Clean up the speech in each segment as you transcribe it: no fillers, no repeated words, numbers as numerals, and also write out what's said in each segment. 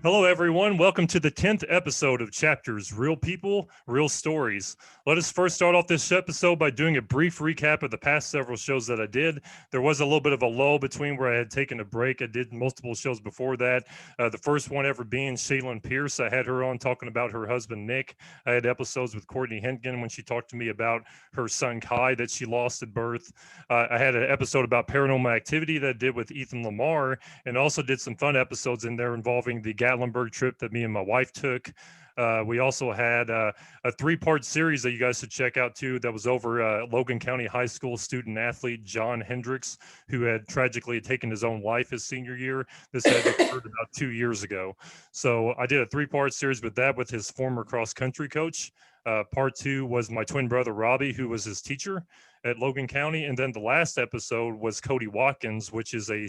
Hello, everyone. Welcome to the 10th episode of Chapters, Real People, Real Stories. Let us first start off this episode by doing a brief recap of the past several shows that I did. There was a little bit of a lull between where I had taken a break. I did multiple shows before that. The first one ever being Shaylin Pierce. I had her on talking about her husband, Nick. I had episodes with Courtney Hentgen when she talked to me about her son, Kai, that she lost at birth. I had an episode about paranormal activity that I did with Ethan Lamar, and also did some fun episodes in there involving the Gatlinburg trip that me and my wife took. We also had a three-part series that you guys should check out too. That was over Logan County High School student athlete John Hendricks, who had tragically taken his own life his senior year. This had occurred about 2 years ago. So I did a three-part series with that with his former cross-country coach. Part two was my twin brother Robbie, who was his teacher at Logan County, and then the last episode was Cody Watkins, which is a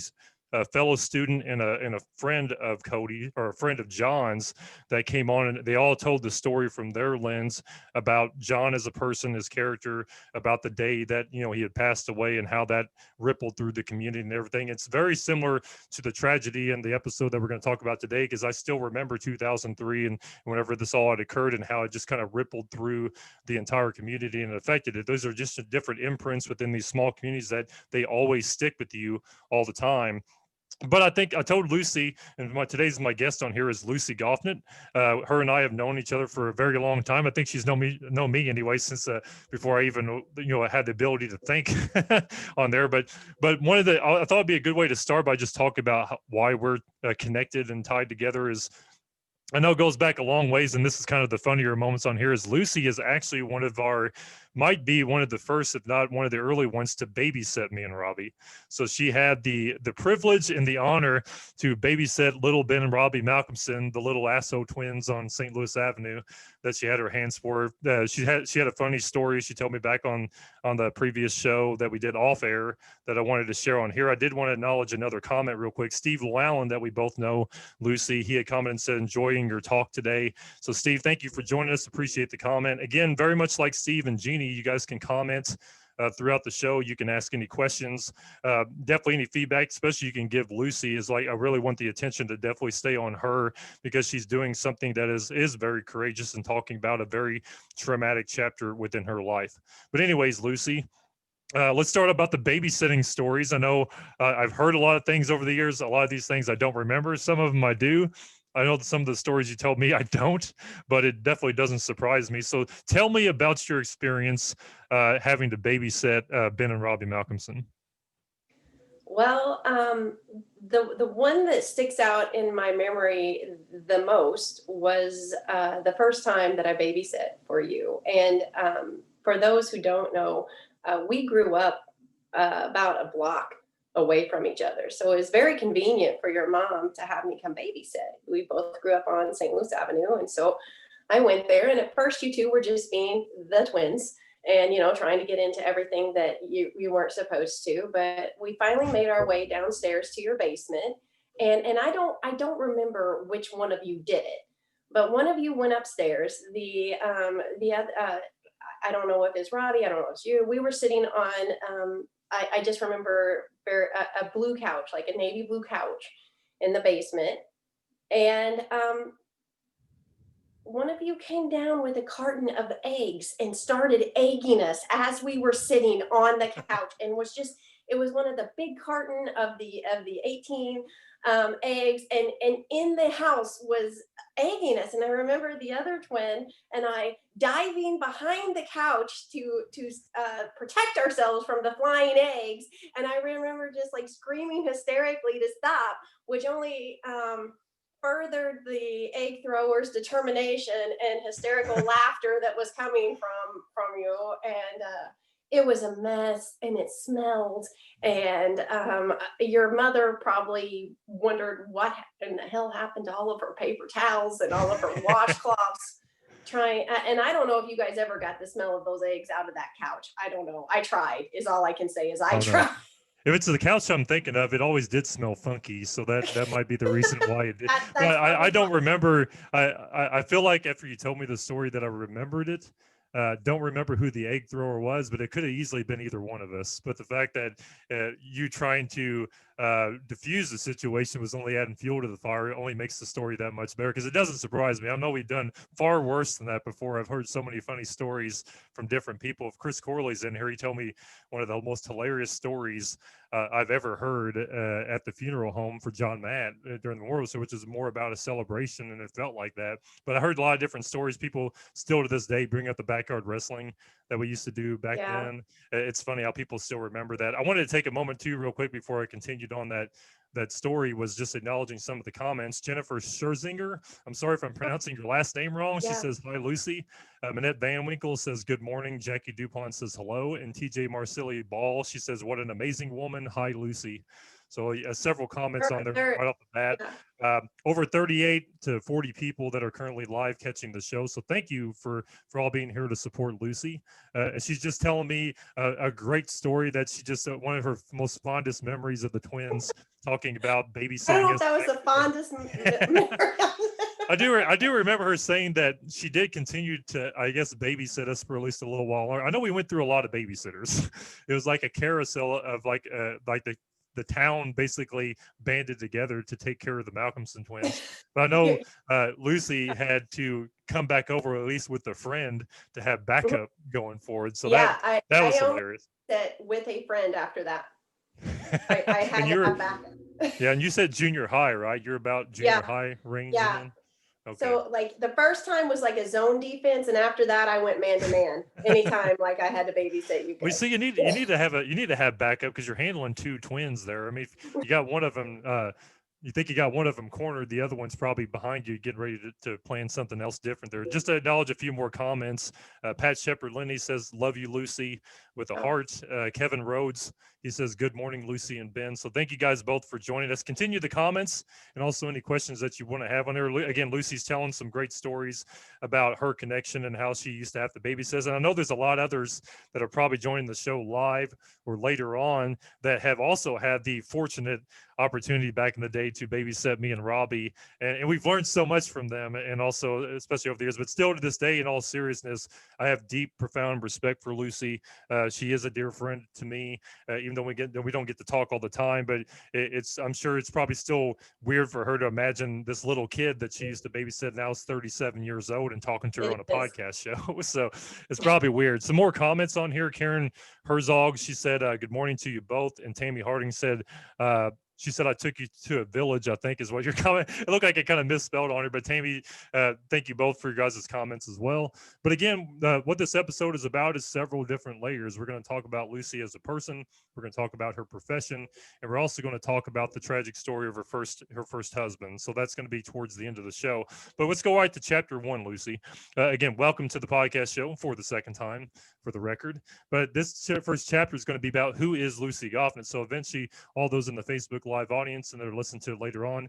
fellow student and a friend of Cody, or a friend of John's, that came on, and they all told the story from their lens about John as a person, his character, about the day that he had passed away and how that rippled through the community and everything. It's very similar to the tragedy in the episode that we're going to talk about today, because I still remember 2003 and whenever this all had occurred and how it just kind of rippled through the entire community and affected it. Those are just different imprints within these small communities that they always stick with you all the time. But I think I told Lucy, and today's my guest on here is Lucy Goffinet. Her and I have known each other for a very long time. I think she's known me anyway since before I even had the ability to think on there. But I thought it'd be a good way to start by just talking about why we're connected and tied together. Is I know it goes back a long ways, and this is kind of the funnier moments on here. Is Lucy is actually might be one of the first, if not one of the early ones, to babysit me and Robbie. So she had the privilege and the honor to babysit little Ben and Robbie Malcomson, the little Asso twins on St. Louis Avenue, that she had her hands for. She had a funny story she told me back on the previous show that we did off air that I wanted to share on here. I did want to acknowledge another comment real quick. Steve Llewellyn, that we both know, Lucy, he had commented and said, enjoying your talk today. So Steve, thank you for joining us. Appreciate the comment. Again, very much like Steve and Jeannie, you guys can comment throughout the show. You can ask any questions, definitely any feedback, especially you can give Lucy. Is like, I really want the attention to definitely stay on her, because she's doing something that is very courageous and talking about a very traumatic chapter within her life. But anyways, Lucy, let's start about the babysitting stories. I know I've heard a lot of things over the years. A lot of these things I don't remember. Some of them I do. I know some of the stories you told me I don't, but it definitely doesn't surprise me. So tell me about your experience having to babysit Ben and Robbie Malcomson. Well, the one that sticks out in my memory the most was the first time that I babysat for you. And for those who don't know, we grew up about a block away from each other. So it was very convenient for your mom to have me come babysit. We both grew up on St. Louis Avenue. And so I went there, and at first you two were just being the twins and, trying to get into everything that you weren't supposed to. But we finally made our way downstairs to your basement. And I don't remember which one of you did it, but one of you went upstairs. The other, I don't know if it's Robbie, I don't know if it's you. We were sitting on, I just remember a blue couch, like a navy blue couch in the basement. And one of you came down with a carton of eggs and started egging us as we were sitting on the couch, and it was one of the big carton of the 18 eggs, and in the house was egging us. And I remember the other twin and I diving behind the couch to protect ourselves from the flying eggs. And I remember just like screaming hysterically to stop, which only furthered the egg throwers' determination and hysterical laughter that was coming from you. And it was a mess, and it smelled. And your mother probably wondered what in the hell happened to all of her paper towels and all of her washcloths. And I don't know if you guys ever got the smell of those eggs out of that couch. I don't know. I tried, is all I can say, is I tried. If it's the couch I'm thinking of, it always did smell funky, so that might be the reason why it did. I don't remember. I feel like after you told me the story that I remembered it, don't remember who the egg thrower was, but it could have easily been either one of us. But the fact that you trying to diffuse the situation was only adding fuel to the fire only makes the story that much better, because it doesn't surprise me. I know we've done far worse than that before. I've heard so many funny stories from different people. If Chris Corley's in here, he told me one of the most hilarious stories I've ever heard at the funeral home for John Matt during the war, so which is more about a celebration, and it felt like that. But I heard a lot of different stories. People still to this day bring up the backyard wrestling that we used to do back Yeah. then. It's funny how people still remember that. I wanted to take a moment too, real quick, before I continued on that story, was just acknowledging some of the comments. Jennifer Scherzinger, I'm sorry if I'm pronouncing your last name wrong. She Yeah. says, hi, Lucy. Minette Van Winkle says, good morning. Jackie Dupont says, hello. And TJ Marcilli Ball, she says, what an amazing woman. Hi, Lucy. So several comments on there right off the bat. Yeah. Over 38 to 40 people that are currently live catching the show. So thank you for all being here to support Lucy. And she's just telling me a great story that she just, one of her most fondest memories of the twins, talking about babysitting. I don't know if that was the fondest memory. I do remember her saying that she did continue to, I guess, babysit us for at least a little while. I know we went through a lot of babysitters. It was like a carousel of like the town basically banded together to take care of the Malcomson twins. But I know Lucy had to come back over at least with a friend to have backup going forward. So yeah, that was I hilarious. That with a friend after that. I had to have backup. Yeah, and you said junior high, right? You're about junior high range. Yeah. Then? Okay. So like the first time was like a zone defense, and after that I went man to man. Anytime like I had to babysit you. Well, you see, you need to have backup, because you're handling two twins there. I mean, if you got one of them, you think you got one of them cornered, the other one's probably behind you, getting ready to plan something else different there. Just to acknowledge a few more comments. Pat Shepard Linney says, love you, Lucy, with a heart. Kevin Rhodes, he says, good morning, Lucy and Ben. So thank you guys both for joining us. Continue the comments, and also any questions that you want to have on there. Again, Lucy's telling some great stories about her connection and how she used to have to babysit. And I know there's a lot of others that are probably joining the show live or later on that have also had the fortunate opportunity back in the day to babysit me and Robbie. And we've learned so much from them, and also, especially over the years. But still to this day, in all seriousness, I have deep, profound respect for Lucy. She is a dear friend to me, even though we don't get to talk all the time. But I'm sure it's probably still weird for her to imagine this little kid that she used to babysit now is 37 years old and talking to her on a podcast show. So it's probably weird. Some more comments on here. Karen Herzog, she said, good morning to you both. And Tammy Harding said, she said, I took you to a village, I think is what your comment. It looked like it kind of misspelled on her, but Tammy, thank you both for your guys' comments as well. But again, what this episode is about is several different layers. We're going to talk about Lucy as a person. We're going to talk about her profession, and we're also going to talk about the tragic story of her first husband. So that's going to be towards the end of the show. But let's go right to chapter 1, Lucy. Again, welcome to the podcast show for the second time, for the record. But this first chapter is going to be about who is Lucy Goffman. So eventually, all those in the Facebook Live audience and they're listening to it later on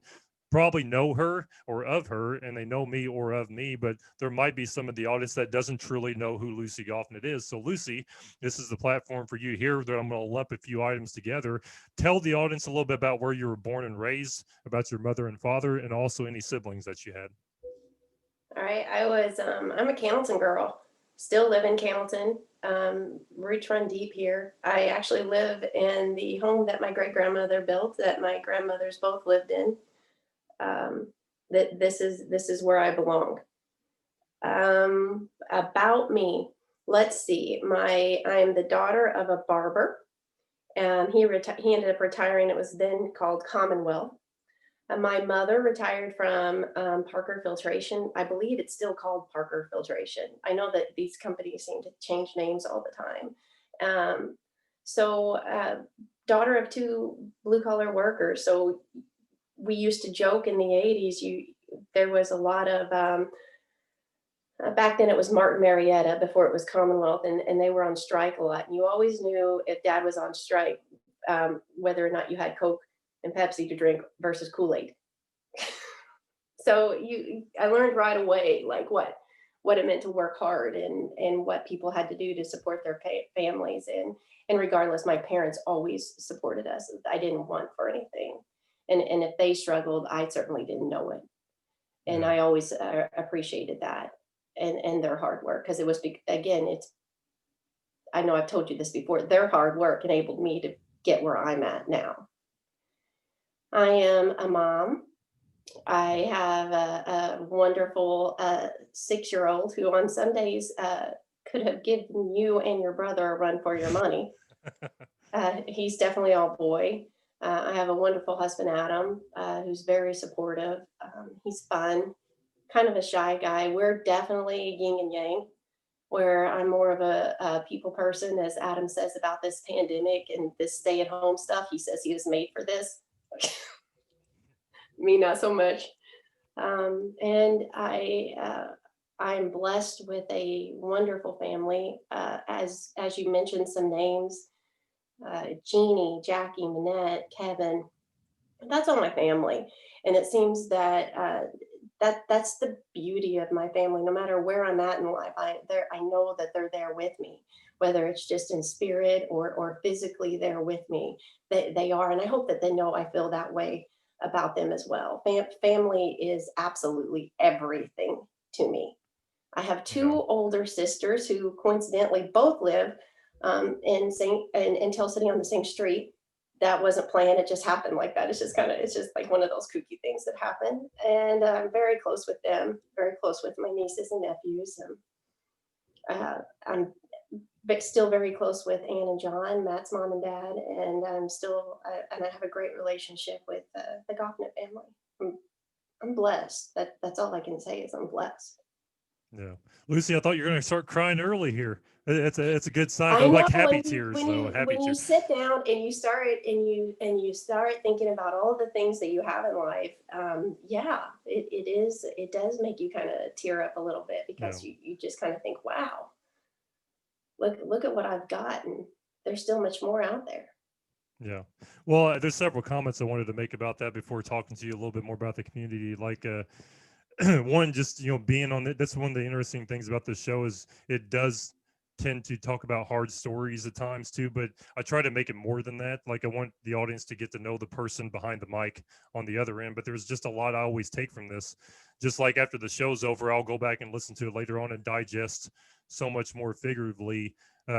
probably know her or of her, and they know me or of me, but there might be some of the audience that doesn't truly know who Lucy Goffinet is. So Lucy, this is the platform for you here that I'm going to lump a few items together. Tell the audience a little bit about where you were born and raised, about your mother and father, and also any siblings that you had. All right. I'm a Camilton girl, still live in Camilton. Roots run deep here. I actually live in the home that my great grandmother built, that my grandmothers both lived in. This is where I belong. About me, let's see. I'm the daughter of a barber, and he ended up retiring. It was then called Commonwealth. My mother retired from Parker Filtration. I believe it's still called Parker Filtration. I know that these companies seem to change names all the time. Daughter of two blue collar workers. So we used to joke in the 80s, there was a lot of, back then it was Martin Marietta before it was Commonwealth, and they were on strike a lot. And you always knew if Dad was on strike, whether or not you had Coke and Pepsi to drink versus Kool-Aid. So I learned right away, like what it meant to work hard and what people had to do to support their families. And regardless, my parents always supported us. I didn't want for anything. And if they struggled, I certainly didn't know it. And I always appreciated that. and their hard work, because it was again, I know I've told you this before, their hard work enabled me to get where I'm at now. I am a mom. I have a wonderful 6-year-old who on Sundays could have given you and your brother a run for your money. He's definitely all boy. I have a wonderful husband, Adam, who's very supportive. He's fun, kind of a shy guy. We're definitely yin and yang, where I'm more of a people person, as Adam says about this pandemic and this stay at home stuff. He says he was made for this. Me, not so much. And I'm blessed with a wonderful family. As you mentioned, some names: Jeannie, Jackie, Manette, Kevin. That's all my family, and it seems that that's the beauty of my family. No matter where I'm at in life, I know that they're there with me, whether it's just in spirit or physically there with me. They are, and I hope that they know I feel that way about them as well. Family is absolutely everything to me. I have two Yeah. older sisters who coincidentally both live in Tell City on the same street. That wasn't planned. It just happened like that. It's just like one of those kooky things that happen. And I'm very close with them, very close with my nieces and nephews. I'm but still very close with Ann and John, Matt's mom and dad. And and I have a great relationship with the Goffinet family. I'm blessed. That's all I can say is I'm blessed. Yeah. Lucy, I thought you were going to start crying early here. It's a good sign. I I'm know, like happy when you tears when though. you Happy when you tears. sit down and you start thinking about all the things that you have in life, yeah, it does make you kind of tear up a little bit, Yeah. because you just kind of think, wow, look at what I've got, and there's still much more out there. Yeah. Well, there's several comments I wanted to make about that before talking to you a little bit more about the community. Like, one, just, being on it. That's one of the interesting things about this show is it does tend to talk about hard stories at times too, but I try to make it more than that. Like, I want the audience to get to know the person behind the mic on the other end, but there's just a lot I always take from this. Just like after the show's over, I'll go back and listen to it later on and digest so much more figuratively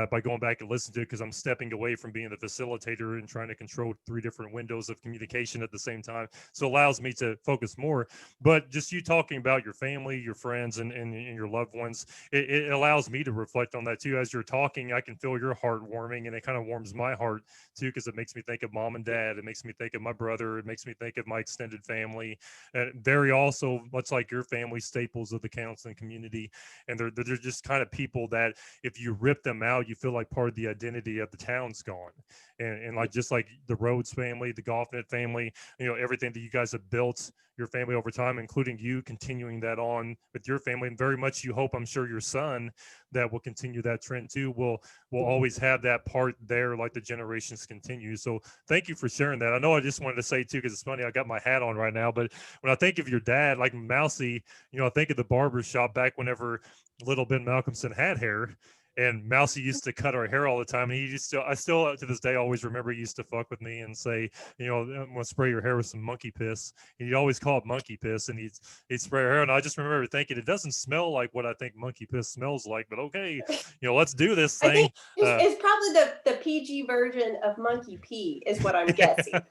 by going back and listening to it, because I'm stepping away from being the facilitator and trying to control 3 different windows of communication at the same time. So it allows me to focus more. But just you talking about your family, your friends, and your loved ones, it allows me to reflect on that too. As you're talking, I can feel your heart warming, and it kind of warms my heart too, because it makes me think of mom and dad. It makes me think of my brother. It makes me think of my extended family. And very also, much like your family, staples of the counseling community. And they're just kind of people that if you rip them out, you feel like part of the identity of the town's gone. And like, just like the Rhodes family, the Goffinet family, everything that you guys have built your family over time, including you continuing that on with your family. And very much you hope, I'm sure your son that will continue that trend too, will always have that part there, like the generations continue. So thank you for sharing that. I know I just wanted to say too, because it's funny, I got my hat on right now, but when I think of your dad, like Mousy, I think of the barber shop back whenever little Ben Malcomson had hair. And Mousy used to cut our hair all the time. And I still to this day always remember he used to fuck with me and say, I'm gonna spray your hair with some monkey piss. And he'd always call it monkey piss, and he'd spray her hair. And I just remember thinking, it doesn't smell like what I think monkey piss smells like, but okay, let's do this I thing. think it's probably the PG version of monkey pee, is what I'm guessing.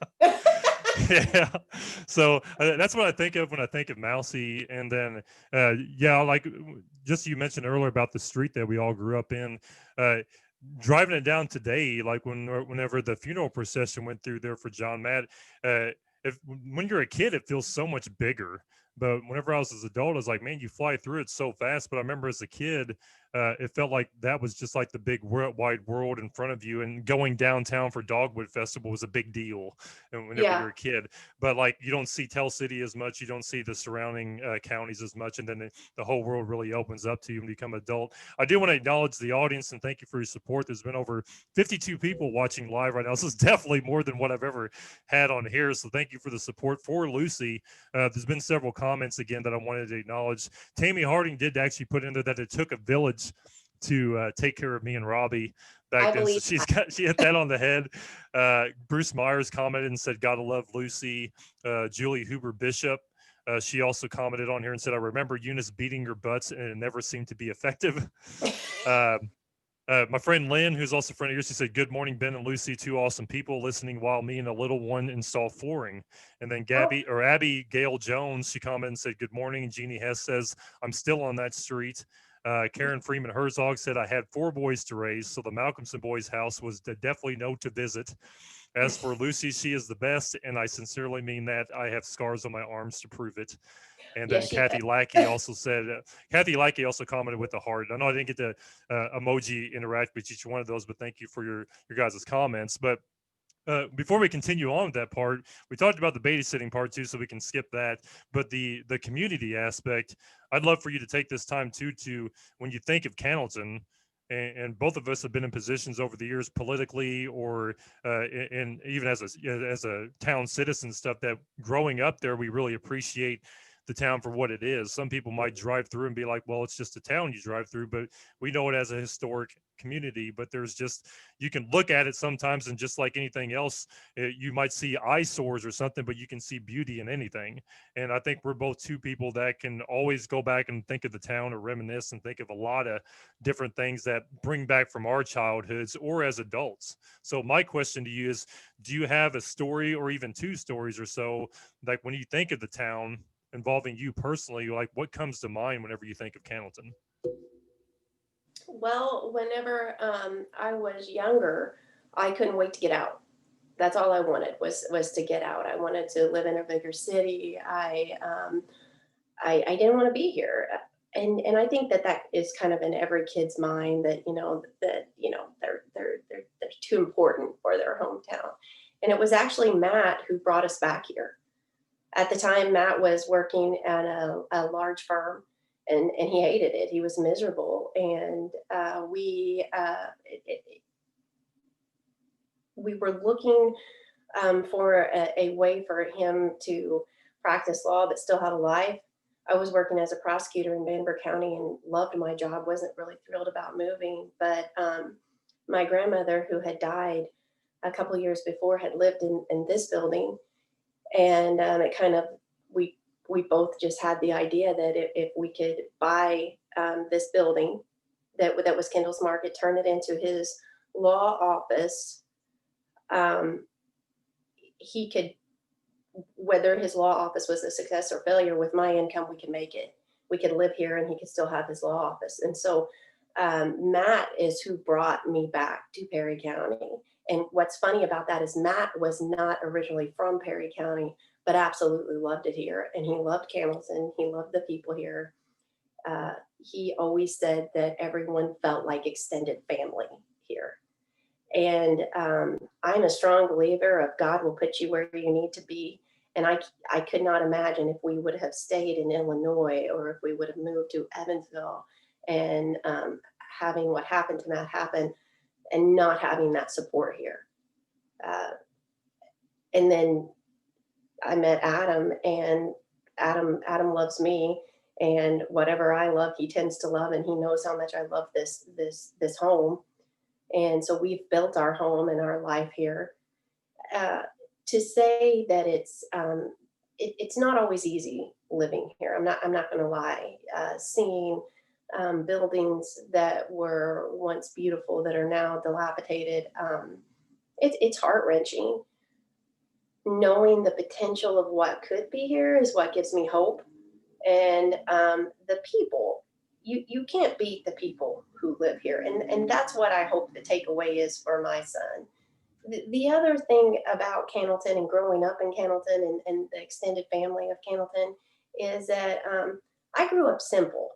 Yeah. So that's what I think of when I think of Mousy. And then, yeah, like just you mentioned earlier about the street that we all grew up in. Driving it down today, like whenever the funeral procession went through there for John Matt, when you're a kid, it feels so much bigger. But whenever I was an adult, I was like, man, you fly through it so fast. But I remember as a kid, it felt like that was just like the big wide world in front of you. And going downtown for Dogwood Festival was a big deal. And whenever Yeah. you're a kid, but like you don't see Tell City as much, you don't see the surrounding counties as much, and then the whole world really opens up to you when you become an adult. I do want to acknowledge the audience and thank you for your support. There's been over 52 people watching live right now. This is definitely more than what I've ever had on here. So thank you for the support for Lucy. There's been several comments again that I wanted to acknowledge. Tammy Harding did actually put in there that it took a village to take care of me and Robbie back then. So she hit that on the head. Bruce Myers commented and said, "Gotta love Lucy." Julie Huber Bishop She also commented on here and said, I remember Eunice beating your butts and it never seemed to be effective. My friend Lynn, who's also a friend of yours, she said, good morning, Ben and Lucy, two awesome people listening while me and a little one install flooring. And then Abby Gail Jones, she commented and said, good morning. And Jeannie Hess says, I'm still on that street. Karen Freeman Herzog said, I had 4 boys to raise, so the Malcomson boys' house was definitely no to visit. As for Lucy, she is the best, and I sincerely mean that. I have scars on my arms to prove it. And then Kathy Lackey also said, Kathy Lackey also commented with the heart. I know I didn't get to emoji interact with each one of those, but thank you for your guys' comments. But before we continue on with that part, we talked about the babysitting part too, so we can skip that. But the community aspect, I'd love for you to take this time too to, when you think of Cannleton, and both of us have been in positions over the years politically or and even as a town citizen stuff, that growing up there, we really appreciate the town for what it is. Some people might drive through and be like, well, it's just a town you drive through, but we know it as a historic community. But there's just, you can look at it sometimes, and just like anything else, you might see eyesores or something, but you can see beauty in anything. And I think we're both two people that can always go back and think of the town or reminisce and think of a lot of different things that bring back from our childhoods or as adults. So my question to you is, do you have a story or even 2 stories or so, like when you think of the town involving you personally, like what comes to mind whenever you think of Cannleton? Well, whenever I was younger, I couldn't wait to get out. That's all I wanted was to get out. I wanted to live in a bigger city. I didn't want to be here. And I think that is kind of in every kid's mind, that they're too important for their hometown. And it was actually Matt who brought us back here. At the time, Matt was working at a large firm, and he hated it. He was miserable, and we were looking for a way for him to practice law but still have a life. I was working as a prosecutor in Vanderbilt County and loved my job, wasn't really thrilled about moving. But my grandmother, who had died a couple years before, had lived in this building. And it kind of, we both just had the idea that if we could buy this building that was Kendall's Market, turn it into his law office, he could, whether his law office was a success or failure, with my income, we could make it. We could live here and he could still have his law office. And so Matt is who brought me back to Perry County. And what's funny about that is Matt was not originally from Perry County, but absolutely loved it here. And he loved Cannleton. He loved the people here. He always said that everyone felt like extended family here. And I'm a strong believer of God will put you where you need to be. And I could not imagine if we would have stayed in Illinois, or if we would have moved to Evansville, and having what happened to Matt happen and not having that support here. And then I met Adam, and Adam loves me, and whatever I love, he tends to love, and he knows how much I love this home. And so we've built our home and our life here. To say that it's not always easy living here. I'm not going to lie. Seeing buildings that were once beautiful that are now dilapidated, it's heart wrenching. Knowing the potential of what could be here is what gives me hope. And the people, you can't beat the people who live here. And that's what I hope the takeaway is for my son. The other thing about Cannleton and growing up in Cannleton and the extended family of Cannleton is that I grew up simple.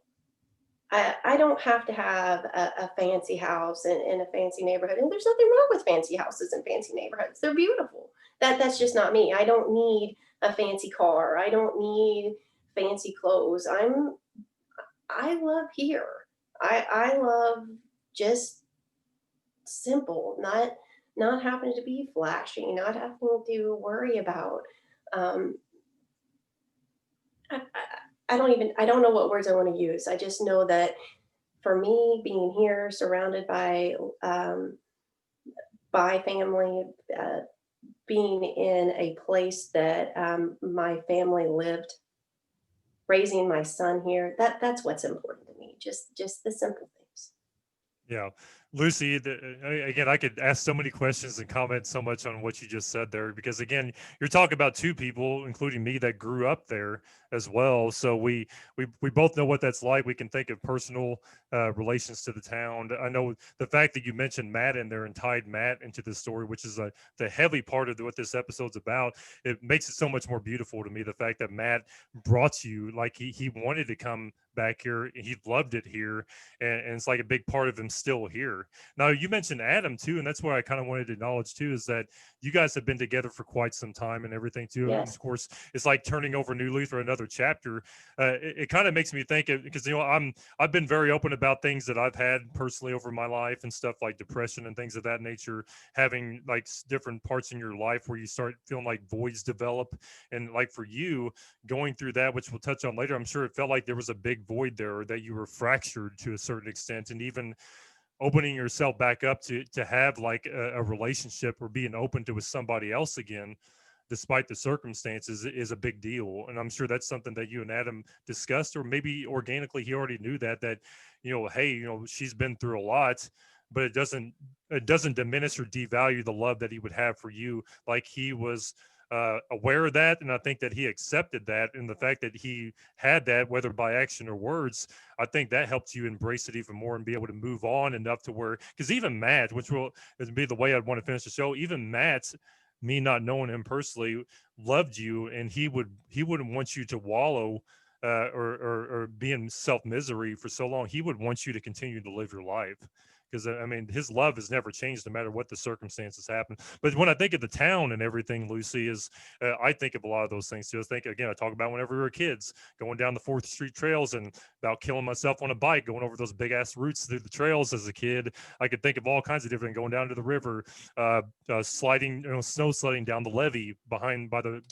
I don't have to have a fancy house in a fancy neighborhood. And there's nothing wrong with fancy houses and fancy neighborhoods. They're beautiful. That's just not me. I don't need a fancy car. I don't need fancy clothes. I love here. I love just simple, not having to be flashy, not having to worry about. Um, I don't know what words I want to use. I just know that for me, being here, surrounded by family, being in a place that my family lived raising my son here. That's what's important to me. Just the simple things. Yeah. Lucy, again, I could ask so many questions and comment so much on what you just said there, because again, you're talking about two people, including me, that grew up there as well. So we both know what that's like. We can think of personal relations to the town. I know the fact that you mentioned Matt in there and tied Matt into the story, which is the heavy part of what this episode's about. It makes it so much more beautiful to me. The fact that Matt brought you, like he wanted to come back here, he loved it here, and it's like a big part of him still here. Now, you mentioned Adam too, and that's where I kind of wanted to acknowledge too, is that you guys have been together for quite some time and everything too. And Yes. of course, it's like turning over new leaf or another chapter. It kind of makes me think, because I've been very open about things that I've had personally over my life and stuff like depression and things of that nature, having like different parts in your life where you start feeling like voids develop. And like for you, going through that, which we'll touch on later, I'm sure it felt like there was a big void there, or that you were fractured to a certain extent, and even opening yourself back up to have like a relationship or being open to with somebody else again, despite the circumstances, is a big deal. And I'm sure that's something that you and Adam discussed, or maybe organically he already knew that hey, she's been through a lot, but it doesn't diminish or devalue the love that he would have for you. Like he was aware of that, and I think that he accepted that, and the fact that he had that, whether by action or words, I think that helped you embrace it even more and be able to move on enough to where, because even Matt, which will be the way I'd want to finish the show, even Matt, me not knowing him personally, loved you, and he wouldn't want you to wallow or be in self misery for so long. He would want you to continue to live your life, because I mean, his love has never changed no matter what the circumstances happen. But when I think of the town and everything, Lucy, is I think of a lot of those things too. I think, again, I talk about whenever we were kids, going down the 4th Street trails and about killing myself on a bike, going over those big ass routes through the trails as a kid. I could think of all kinds of different, going down to the river, sliding, snow sledding down the levee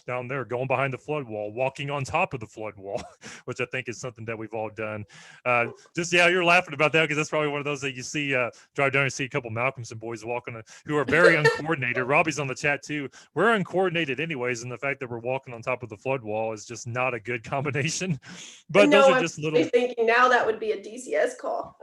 down there, going behind the flood wall, walking on top of the flood wall, which I think is something that we've all done. Yeah, you're laughing about that because that's probably one of those that you see drive down and see a couple Malcomson boys walking who are very uncoordinated. Robbie's on the chat too. We're uncoordinated anyways, and the fact that we're walking on top of the flood wall is just not a good combination. But No, those are I'm just little. thinking now that would be a DCS call.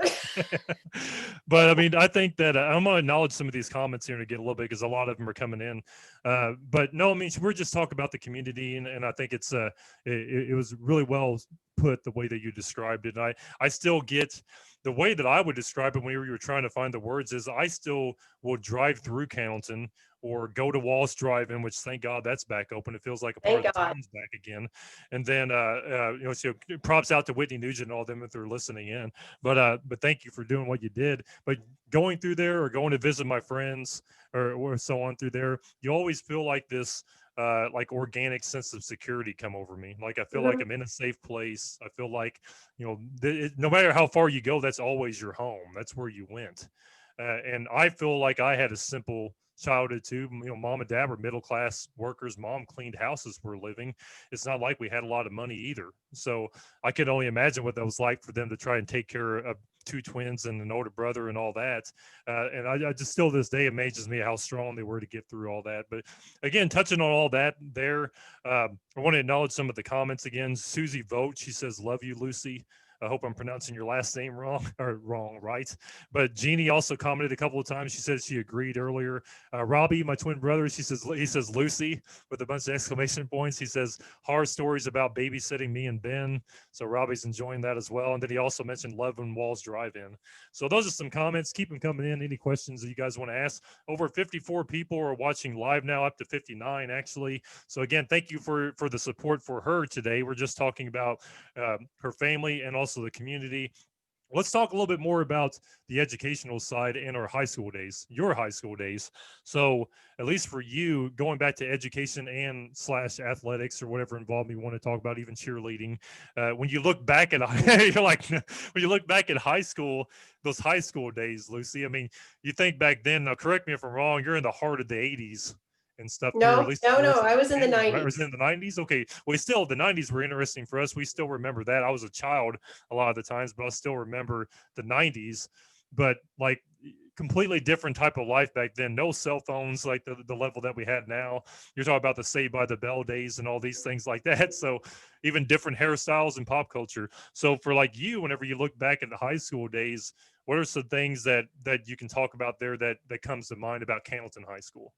But I mean, I think that I'm going to acknowledge some of these comments here in again a little bit, because a lot of them are coming in. But no, I mean, we're just talking about the community, and I think it was really well put the way that you described it. And I still get the way that I would describe it when you were trying to find the words is I still will drive through Cannleton or go to Walls Drive-In, which thank God that's back open. It feels like a part Thank of the God. town's back again. And then so props out to Whitney Nugent and all them if they're listening in. But thank you for doing what you did. But going through there or going to visit my friends or so on through there, you always feel like this like organic sense of security come over me. Like I feel like I'm in a safe place. I feel like, no matter how far you go, that's always your home. That's where you went. And I feel like I had a simple childhood too. Mom and dad were middle class workers. Mom cleaned houses for a living. It's not like we had a lot of money either. So I could only imagine what that was like for them to try and take care of 2 twins and an older brother and all that. And I just still this day amazes me how strong they were to get through all that. But again, touching on all that there, I want to acknowledge some of the comments again. Susie Vogt, she says, "Love you, Lucy." I hope I'm pronouncing your last name wrong, right? But Jeannie also commented a couple of times. She said she agreed earlier. Robbie, my twin brother, he says Lucy with a bunch of exclamation points. He says horror stories about babysitting me and Ben. So Robbie's enjoying that as well. And then he also mentioned Love and Walls Drive-In. So those are some comments. Keep them coming in. Any questions that you guys want to ask? Over 54 people are watching live now, up to 59 actually. So again, thank you for the support for her today. We're just talking about her family and also the community. Let's talk a little bit more about the educational side and our high school days, your high school days. So at least for you, going back to education and / athletics or whatever involved you want to talk about, even cheerleading. When you look back at, you're like, when you look back at high school, those high school days, Lucy, I mean, you think back then, now correct me if I'm wrong, you're in the heart of the 80s and stuff too, or at No, least no, no. towards I was in the right? Was 90s. it in the 90s? Okay. Well, still, the 90s were interesting for us. We still remember that. I was a child a lot of the times, but I still remember the 90s. but like completely different type of life back then. No cell phones like the level that we had now. You're talking about the Saved by the Bell days and all these things like that. So even different hairstyles and pop culture. So for like you, whenever you look back at the high school days, what are some things that you can talk about there that comes to mind about Candleton High School?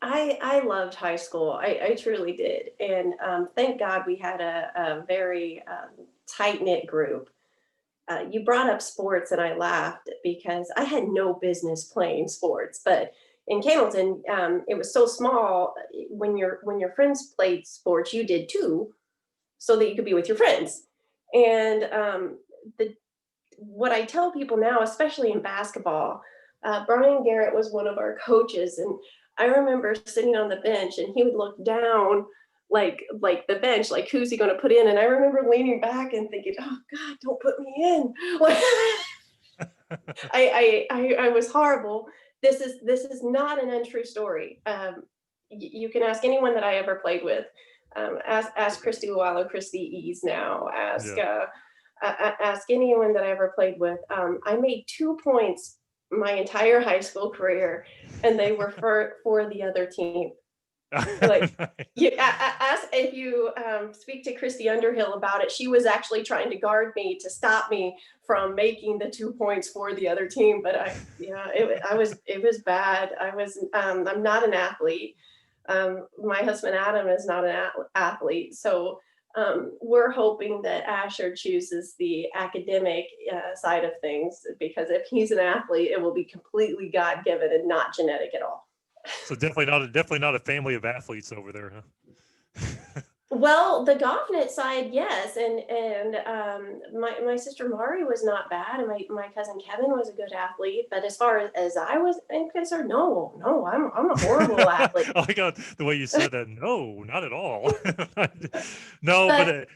I loved high school. I truly did. And thank God we had a very tight knit group. You brought up sports, and I laughed because I had no business playing sports. But in Camilton, it was so small. When your friends played sports, you did too, so that you could be with your friends. And the what I tell people now, especially in basketball, Brian Garrett was one of our coaches, and I remember sitting on the bench, and he would look down like the bench, like who's he going to put in? And I remember leaning back and thinking, oh God, don't put me in. I was horrible. This is not an untrue story. You can ask anyone that I ever played with. Ask Christy Wallow, Christy Ease now. Yeah. Ask anyone that I ever played with. I made 2 points my entire high school career, and they were for the other team. Like, you ask if you speak to Christy Underhill about it. She was actually trying to guard me to stop me from making the 2 points for the other team. But it was bad. I'm not an athlete. My husband Adam is not an athlete, so we're hoping that Asher chooses the academic side of things, because if he's an athlete, it will be completely God-given and not genetic at all. So definitely not a family of athletes over there, huh? Well, the Goffinet side, yes, and my sister Mari was not bad, and my cousin Kevin was a good athlete. But as far as I was concerned, no, I'm a horrible athlete. I got the way you said that. No, not at all. No,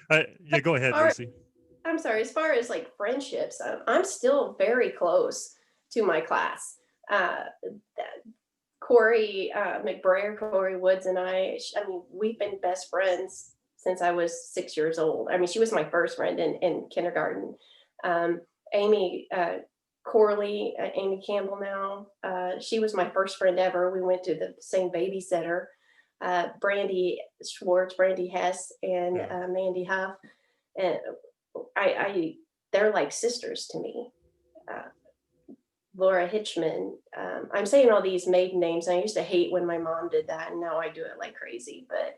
But yeah, go ahead, far, Lucy. I'm sorry. As far as like friendships, I'm still very close to my class. Uh, Corey McBrayer, Corey Woods, and I mean, we've been best friends since I was 6 years old. I mean, she was my first friend in kindergarten. Amy Corley, Amy Campbell now, she was my first friend ever. We went to the same babysitter. Brandy Schwartz, Brandy Hess, and Yeah. Mandy Huff. And they're like sisters to me. Uh, Laura Hitchman. I'm saying all these maiden names. I used to hate when my mom did that, and now I do it like crazy. But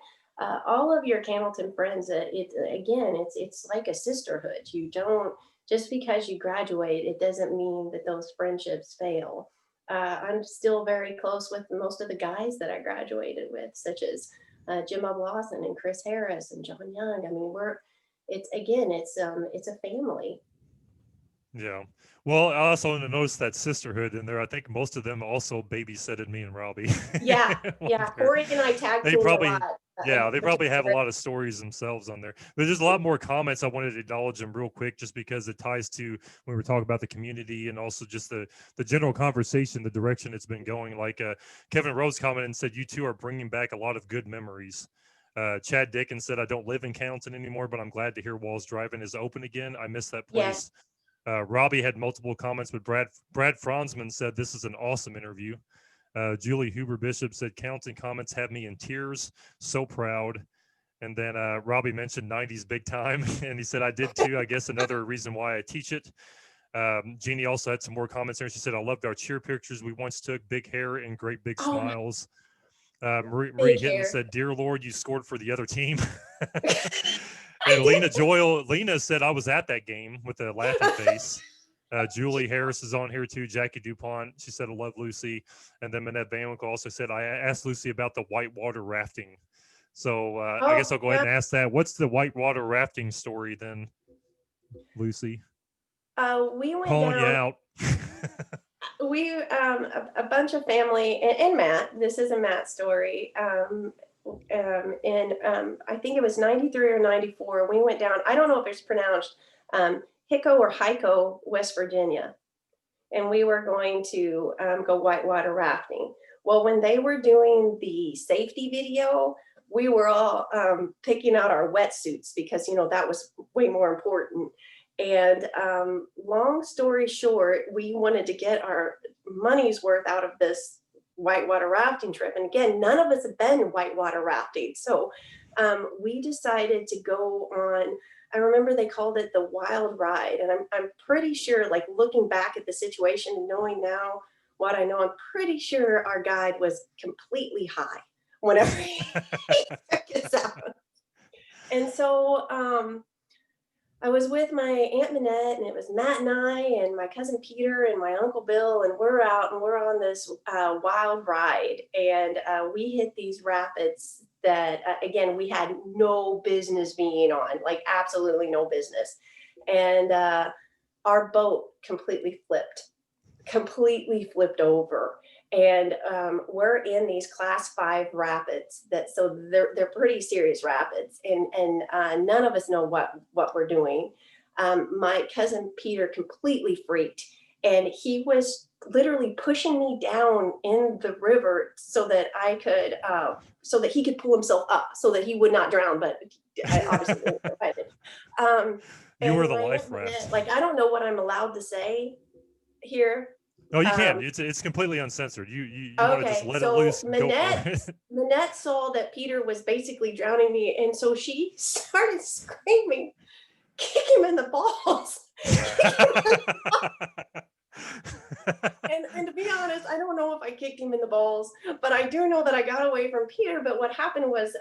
all of your Camilton friends, it's like a sisterhood. You don't, just because you graduate, it doesn't mean that those friendships fail. I'm still very close with most of the guys that I graduated with, such as Jim Lawson and Chris Harris and John Young. I mean, it's a family. Yeah. Well, I also noticed that sisterhood in there. I think most of them also babysitted me and Robbie. Yeah, yeah. Corey and I tag They teamed a lot. probably, yeah, they Which probably is have a great. lot of stories themselves on there. There's just a lot more comments I wanted to acknowledge them real quick, just because it ties to when we're talking about the community and also just the general conversation, the direction it's been going. Like Kevin Rose commented and said, "You two are bringing back a lot of good memories." Chad Dickens said, "I don't live in Counton anymore, but I'm glad to hear Walls Drive-In is open again. I miss that Yes. place." Robbie had multiple comments, but Brad Franzman said, "This is an awesome interview." Julie Huber Bishop said, "Counting comments have me in tears. So proud." And then Robbie mentioned 90s big time, and he said, "I did too. I guess another reason why I teach it." Jeannie also had some more comments there. She said, "I loved our cheer pictures we once took. Big hair and great big Oh, my smiles." Marie big Hinton hair. said, "Dear Lord, you scored for the other team." And Lena said, "I was at that game," with a laughing face. Julie Harris is on here too. Jackie DuPont, she said, "I love Lucy." And then Manette Van Winkle also said, "I asked Lucy about the whitewater rafting." So I Oh, guess I'll go ahead yeah. and ask that. What's the whitewater rafting story then, Lucy? We went Calling you down. out. A bunch of family, and Matt. This is a Matt story. And I think it was 93 or 94. We went down. I don't know if it's pronounced Hicko or Hyco, West Virginia, and we were going to go whitewater rafting. Well, when they were doing the safety video, we were all picking out our wetsuits because that was way more important. And long story short, we wanted to get our money's worth out of this whitewater rafting trip. And again, none of us have been whitewater rafting. So we decided to go on, I remember they called it the Wild Ride. And I'm pretty sure, like looking back at the situation and knowing now what I know, I'm pretty sure our guide was completely high whenever he took us out. And so I was with my Aunt Minette, and it was Matt and I, and my cousin Peter, and my Uncle Bill, and we're out and we're on this wild ride. And we hit these rapids that, again, we had no business being on, like absolutely no business. And our boat completely flipped over. And we're in these class 5 rapids so they're pretty serious rapids, and none of us know what we're doing. My cousin Peter completely freaked, and he was literally pushing me down in the river so that I could so that he could pull himself up so that he would not drown, but I obviously didn't survive it. You were And the my life Aunt Minette, raft. like, I don't know what I'm allowed to say here. Oh, you can. It's completely uncensored. You want to just Okay, let it so loose and go for it. Minette saw that Peter was basically drowning me, and so she started screaming, "Kick him in the balls!" And to be honest, I don't know if I kicked him in the balls, but I do know that I got away from Peter. But what happened was,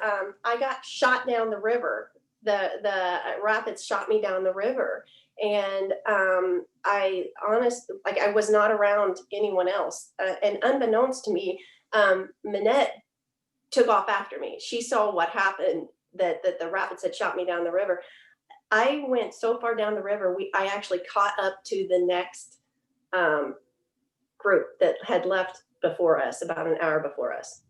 I got shot down the river. The rapids shot me down the river, and I was not around anyone else. And unbeknownst to me, Minette took off after me. She saw what happened, that the rapids had shot me down the river. I went so far down the river, I actually caught up to the next group that had left before us, about an hour before us.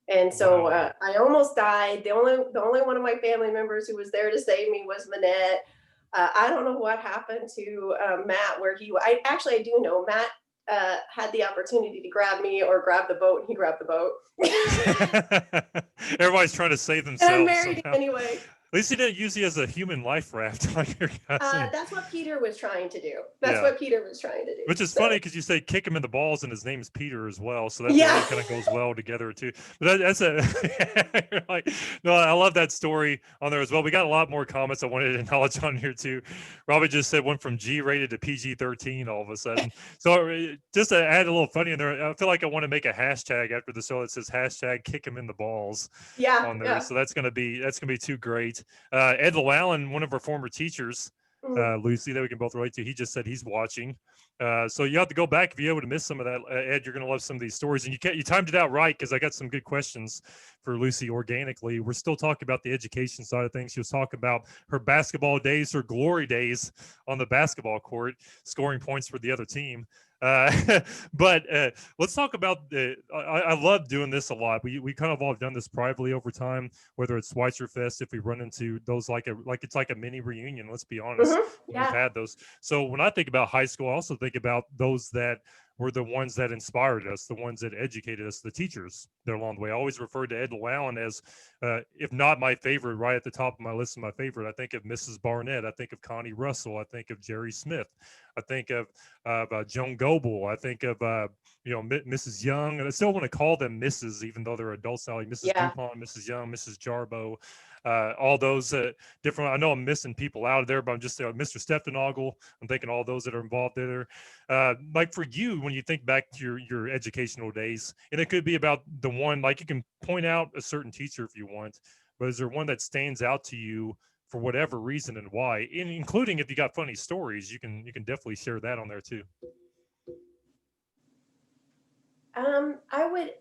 And so Wow. I almost died. The only one of my family members who was there to save me was Minette. I don't know what happened to Matt, I do know Matt had the opportunity to grab me or grab the boat, and he grabbed the boat. Everybody's trying to save And I'm themselves married somehow. anyway. At least he didn't use you as a human life raft like your cousin. That's what Peter was trying to do. Yeah. Which is funny because you say kick him in the balls, and his name is Peter as well, so that really kind of goes well together too. But that's like, no, I love that story on there as well. We got a lot more comments I wanted to acknowledge on here too. Robbie just said went from G-rated to PG-13 all of a sudden. So just to add a little funny in there, I feel like I want to make a hashtag after the show that says hashtag kick him in the balls on there. So that's gonna be too great. Ed Llewellyn, one of our former teachers, Lucy, that we can both relate to, he just said he's watching. So you have to go back if you're able to miss some of that. Ed, you're going to love some of these stories, and you timed it out right, because I got some good questions for Lucy organically. We're still talking about the education side of things. She was talking about her basketball days, her glory days on the basketball court, scoring points for the other team. But let's talk about I love doing this a lot. We kind of all have done this privately over time, whether it's Schweitzer Fest, if we run into those like it's like a mini reunion, let's be honest. We've had those. So when I think about high school, I also think about those that were the ones that inspired us, the ones that educated us, the teachers there along the way. I always referred to Ed Llewellyn as, if not my favorite, right at the top of my list of my favorite. I think of Mrs. Barnett. I think of Connie Russell. I think of Jerry Smith. I think of Joan Goebel. I think of Mrs. Young, and I still want to call them Mrs., even though they're adults now, like Mrs. Dupont, Mrs. Young, Mrs. Jarbo. All those different. I know I'm missing people out of there, but I'm just Mr. Steftenogel. I'm thinking all those that are involved there. Like for you, when you think back to your educational days, and it could be about the one, like you can point out a certain teacher if you want, but is there one that stands out to you for whatever reason and why? And including if you got funny stories, you can definitely share that on there too. I would,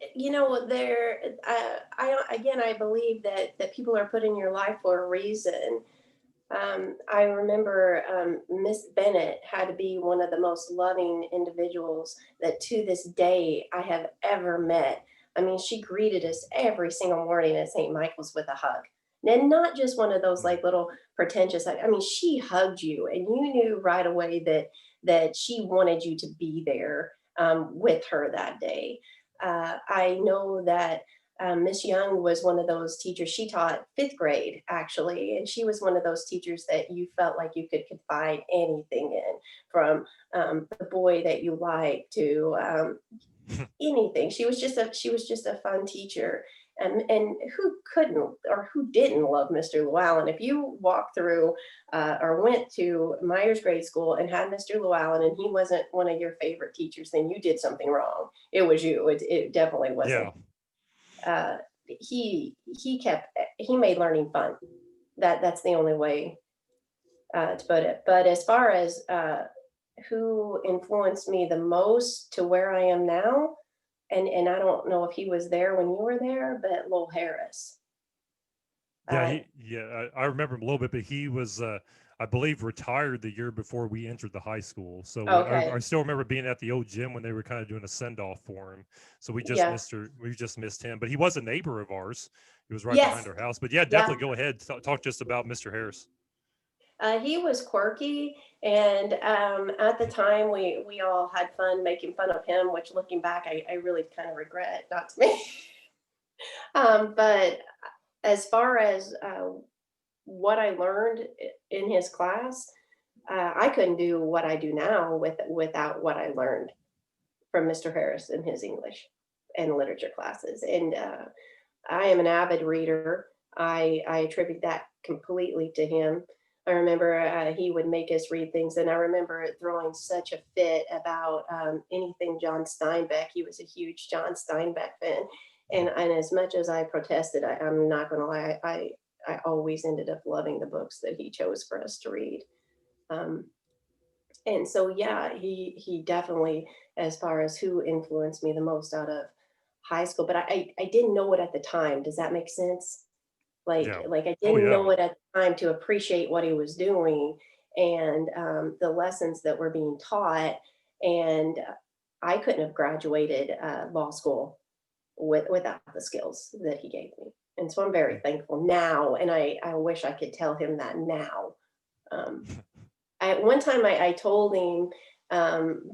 I believe that people are put in your life for a reason. I remember Miss Bennett had to be one of the most loving individuals that to this day I have ever met. I mean, she greeted us every single morning at St. Michael's with a hug. And not just one of those like little pretentious, I mean, she hugged you and you knew right away that she wanted you to be there with her that day. I know that Miss Young was one of those teachers. She taught fifth grade, actually, and she was one of those teachers that you felt like you could confide anything in, from the boy that you like to anything. She was just a fun teacher. And who couldn't or who didn't love Mr. Llewellyn? If you walked through or went to Myers Grade School and had Mr. Llewellyn and he wasn't one of your favorite teachers, then you did something wrong. It was you. It definitely wasn't. Yeah. uh, he made learning fun. That's the only way to put it. But as far as who influenced me the most to where I am now, and I don't know if he was there when you were there, but Lowell Harris. Yeah, Uh, I remember him a little bit, but he was, I believe, retired the year before we entered the high school. So I okay, still remember being at the old gym when they were kind of doing a send off for him. So yeah, we just missed him. But he was a neighbor of ours. He was right behind yes, our house. But yeah, yeah. definitely go ahead, talk just about Mr. Harris. He was quirky, and at the time, we all had fun making fun of him. Which, looking back, I really kind of regret not to make. But as far as what I learned in his class, I couldn't do what I do now without what I learned from Mr. Harris in his English and literature classes. And I am an avid reader. I attribute that completely to him. I remember he would make us read things, and I remember throwing such a fit about anything John Steinbeck. He was a huge John Steinbeck fan, and as much as I protested, I'm not going to lie, I always ended up loving the books that he chose for us to read. Um, and so, yeah, he definitely, as far as who influenced me the most out of high school, but I didn't know it at the time. Does that make sense? Yeah. Like I Oh didn't yeah. know it at the time to appreciate what he was doing and the lessons that were being taught. And I couldn't have graduated law school without the skills that he gave me. And so I'm very thankful now. And I wish I could tell him that now. Um, one time I told him um,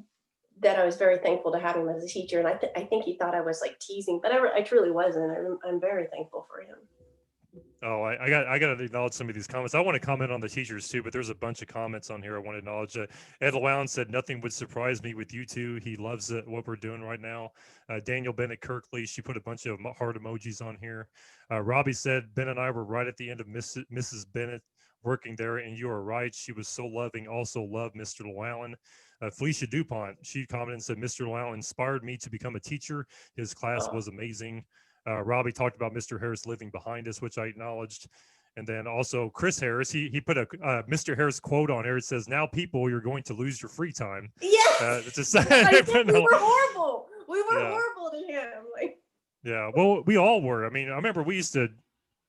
that I was very thankful to have him as a teacher. And I think he thought I was like teasing, but I truly wasn't. I'm very thankful for him. Oh, I got to acknowledge some of these comments. I want to comment on the teachers too, but there's a bunch of comments on here I want to acknowledge. Ed Lown said nothing would surprise me with you two. He loves it, what we're doing right now. Daniel Bennett Kirkley, she put a bunch of heart emojis on here. Robbie said Ben and I were right at the end of Mrs. Bennett working there, and you are right. She was so loving. Also loved Mr. Llewellyn. Felicia DuPont, she commented and said Mr. Llewellyn inspired me to become a teacher. His class Oh, was amazing. Robbie talked about Mr. Harris living behind us, which I acknowledged. And then also Chris Harris, he put a Mr. Harris quote on here. It says, "Now, people, you're going to lose your free time." yes. It's just, I did. We were horrible. We were yeah, horrible to him. Like, yeah. Well, we all were. I mean, I remember we used to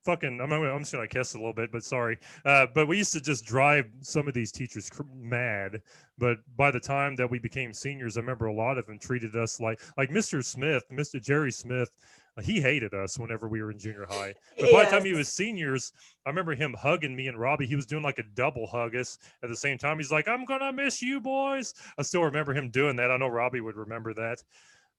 fucking. I'm just gonna kiss a little bit, but sorry. But we used to just drive some of these teachers mad. But by the time that we became seniors, I remember a lot of them treated us like Mr. Smith, Mr. Jerry Smith. He hated us whenever we were in junior high. But by the time yes. he was seniors, I remember him hugging me and Robbie. He was doing like a double hug us at the same time. He's like, "I'm gonna miss you, boys." I still remember him doing that. I know Robbie would remember that.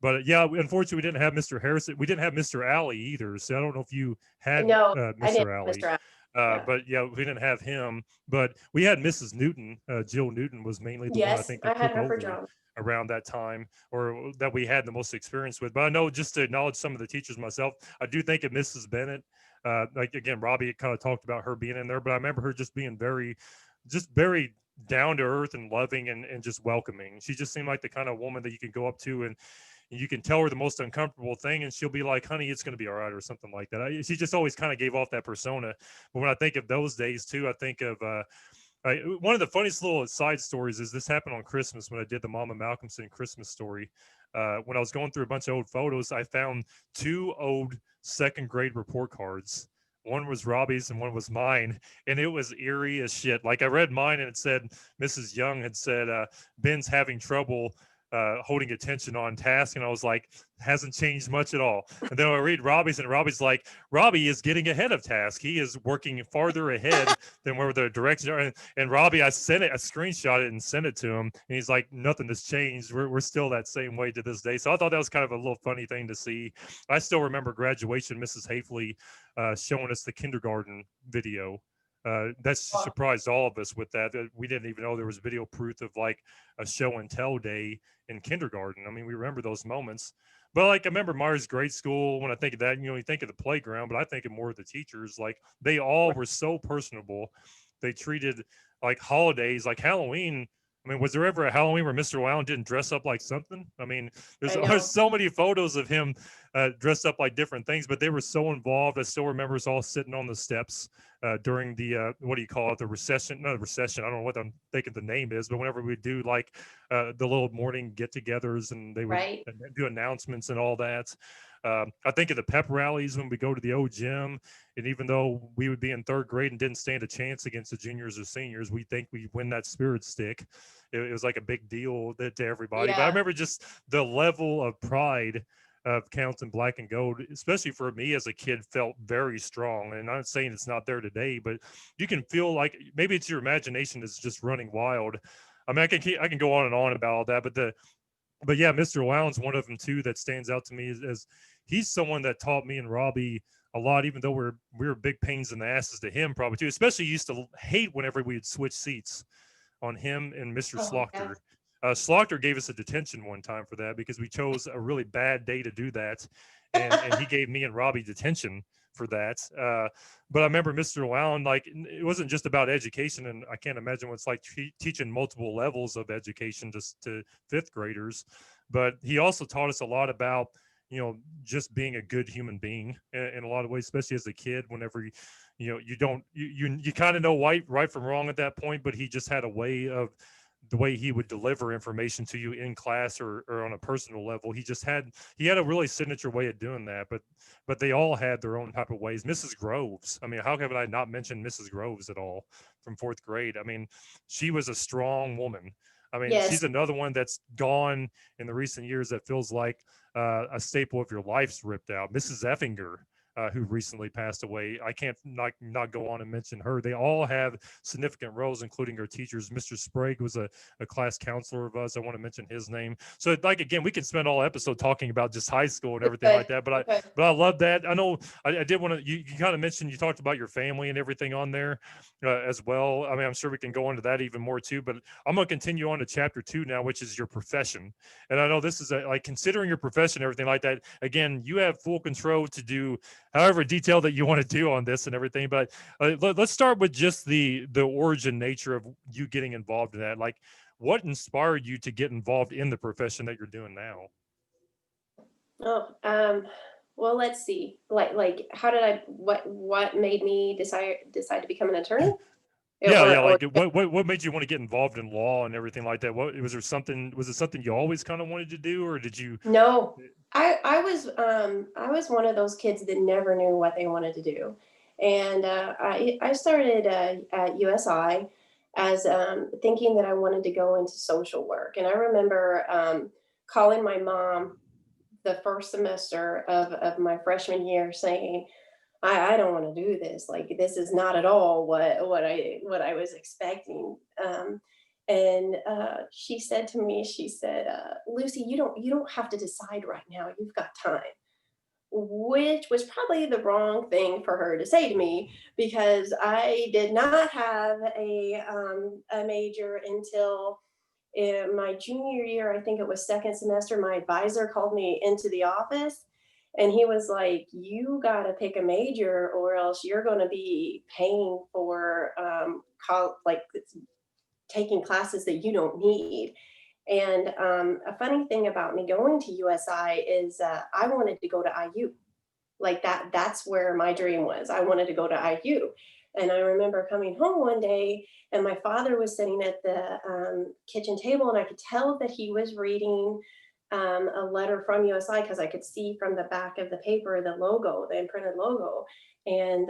But yeah, unfortunately, we didn't have Mr. Harrison. We didn't have Mr. Alley either. So I don't know if you had No, I didn't, Mr. Alley. Mr. Allen. Yeah. But yeah, we didn't have him. But we had Mrs. Newton. Jill Newton was mainly the one I Yes, think I that had took her for over drama. around that time, or that we had the most experience with. But I know, just to acknowledge some of the teachers myself, I do think of Mrs. Bennett. Like again, Robbie kind of talked about her being in there, but I remember her just being just very down to earth and loving and just welcoming. She just seemed like the kind of woman that you can go up to and you can tell her the most uncomfortable thing and she'll be like, "Honey, it's going to be all right," or something like that. She just always kind of gave off that persona. But when I think of those days too, I think of one of the funniest little side stories is this happened on Christmas when I did the Mama Malcomson Christmas story. When I was going through a bunch of old photos, I found two old second grade report cards. One was Robbie's and one was mine, and it was eerie as shit. Like, I read mine and it said Mrs. Young had said Ben's having trouble holding attention on task. And I was like, hasn't changed much at all. And then I read Robbie's, and Robbie's like, Robbie is getting ahead of task. He is working farther ahead than where the directions are. And Robbie, I screenshot it and sent it to him. And he's like, nothing has changed. We're still that same way to this day. So I thought that was kind of a little funny thing to see. I still remember graduation, Mrs. Hafley showing us the kindergarten video. That surprised all of us with that. We didn't even know there was video proof of like a show and tell day in kindergarten. I mean, we remember those moments. But like I remember Myers Grade School, when I think of that, you think of the playground, but I think of more of the teachers. Like they all were so personable. They treated like holidays, like Halloween. I mean, was there ever a Halloween where Mr. Allen didn't dress up like something? I mean, there's so many photos of him dressed up like different things, but they were so involved. I still remember us all sitting on the steps during the, what do you call it? The recession, not a recession. I don't know what I'm thinking the name is, but whenever we do like the little morning get-togethers and they would do announcements and all that. I think of the pep rallies when we go to the old gym, and even though we would be in third grade and didn't stand a chance against the juniors or seniors, we think we win that spirit stick. It was like a big deal to everybody. But I remember just the level of pride of Counts in Black and Gold, especially for me as a kid, felt very strong. And I'm not saying it's not there today, but you can feel like maybe it's your imagination is just running wild. I mean, I can go on and on about all that, but yeah, Mr. Lowndes, one of them too, that stands out to me as he's someone that taught me and Robbie a lot, even though we were big pains in the asses to him probably too. Especially he used to hate whenever we would switch seats on him and Mr. Slaughter. Slaughter gave us a detention one time for that because we chose a really bad day to do that. And he gave me and Robbie detention for that. But I remember Mr. Lowndes, like, it wasn't just about education. And I can't imagine what it's like teaching multiple levels of education just to fifth graders. But he also taught us a lot about, just being a good human being in a lot of ways, especially as a kid, whenever you kind of know right from wrong at that point, but he just had a way of the way he would deliver information to you in class or on a personal level. He had a really signature way of doing that, but they all had their own type of ways. Mrs. Groves, I mean, how have I not mentioned Mrs. Groves at all from fourth grade? I mean, she was a strong woman. I mean, she's another one that's gone in the recent years that feels like a staple of your life's ripped out. Mrs. Effinger, who recently passed away. I can't not go on and mention her. They all have significant roles, including our teachers. Mr. Sprague was a class counselor of us. I want to mention his name. So, like, again, we could spend all episode talking about just high school and everything like that. But I love that. I know I did want to. You kind of mentioned, you talked about your family and everything on there as well. I mean, I'm sure we can go into that even more too. But I'm going to continue on to chapter 2 now, which is your profession. And I know this is like considering your profession, everything like that. Again, you have full control to do however detailed that you want to do on this and everything. But let's start with just the origin nature of you getting involved in that. Like, what inspired you to get involved in the profession that you're doing now? Well, let's see. Like, how did what made me decide to become an attorney? Like what made you want to get involved in law and everything like that? Was it something you always kind of wanted to do, or did you? No, I was one of those kids that never knew what they wanted to do, and I started at USI as thinking that I wanted to go into social work, and I remember calling my mom the first semester of my freshman year saying, I don't want to do this. Like, this is not at all what I was expecting. And she said to me, she said, Lucy, you don't have to decide right now. You've got time. Which was probably the wrong thing for her to say to me, because I did not have a major until in my junior year. I think it was second semester. My advisor called me into the office and he was like, you got to pick a major or else you're going to be paying for like taking classes that you don't need. And a funny thing about me going to USI is I wanted to go to IU. Like that's where my dream was. I wanted to go to IU. And I remember coming home one day and my father was sitting at the kitchen table and I could tell that he was reading a letter from USI because I could see from the back of the paper the logo, the imprinted logo. And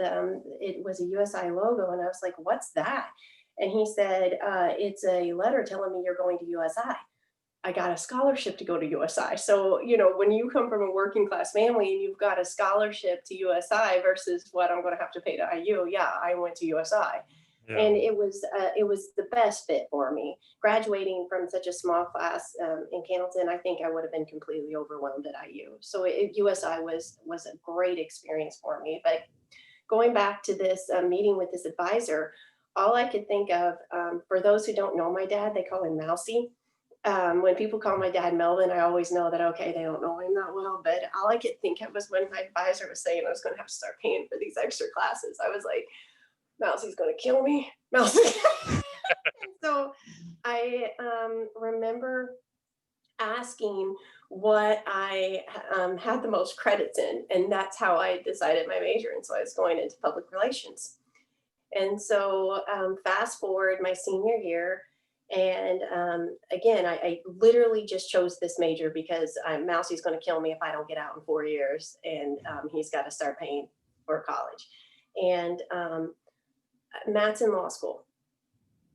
it was a USI logo. And I was like, what's that? And he said, it's a letter telling me you're going to USI. I got a scholarship to go to USI. So, you know, when you come from a working class family and you've got a scholarship to USI versus what I'm going to have to pay to IU, yeah, I went to USI. Yeah. And it was the best fit for me. Graduating from such a small class in Candleton, I think I would have been completely overwhelmed at IU. So USI was a great experience for me. But going back to this meeting with this advisor, all I could think of, for those who don't know my dad, they call him Mousy. When people call my dad Melvin, I always know that, okay, they don't know him that well. But all I could think of was when my advisor was saying I was going to have to start paying for these extra classes. I was like, Mousy's going to kill me. Mousy. So I remember asking what I had the most credits in, and that's how I decided my major. And so I was going into public relations. And so fast forward my senior year, and again, I literally just chose this major because Mousy's going to kill me if I don't get out in 4 years, and he's got to start paying for college. And Matt's in law school.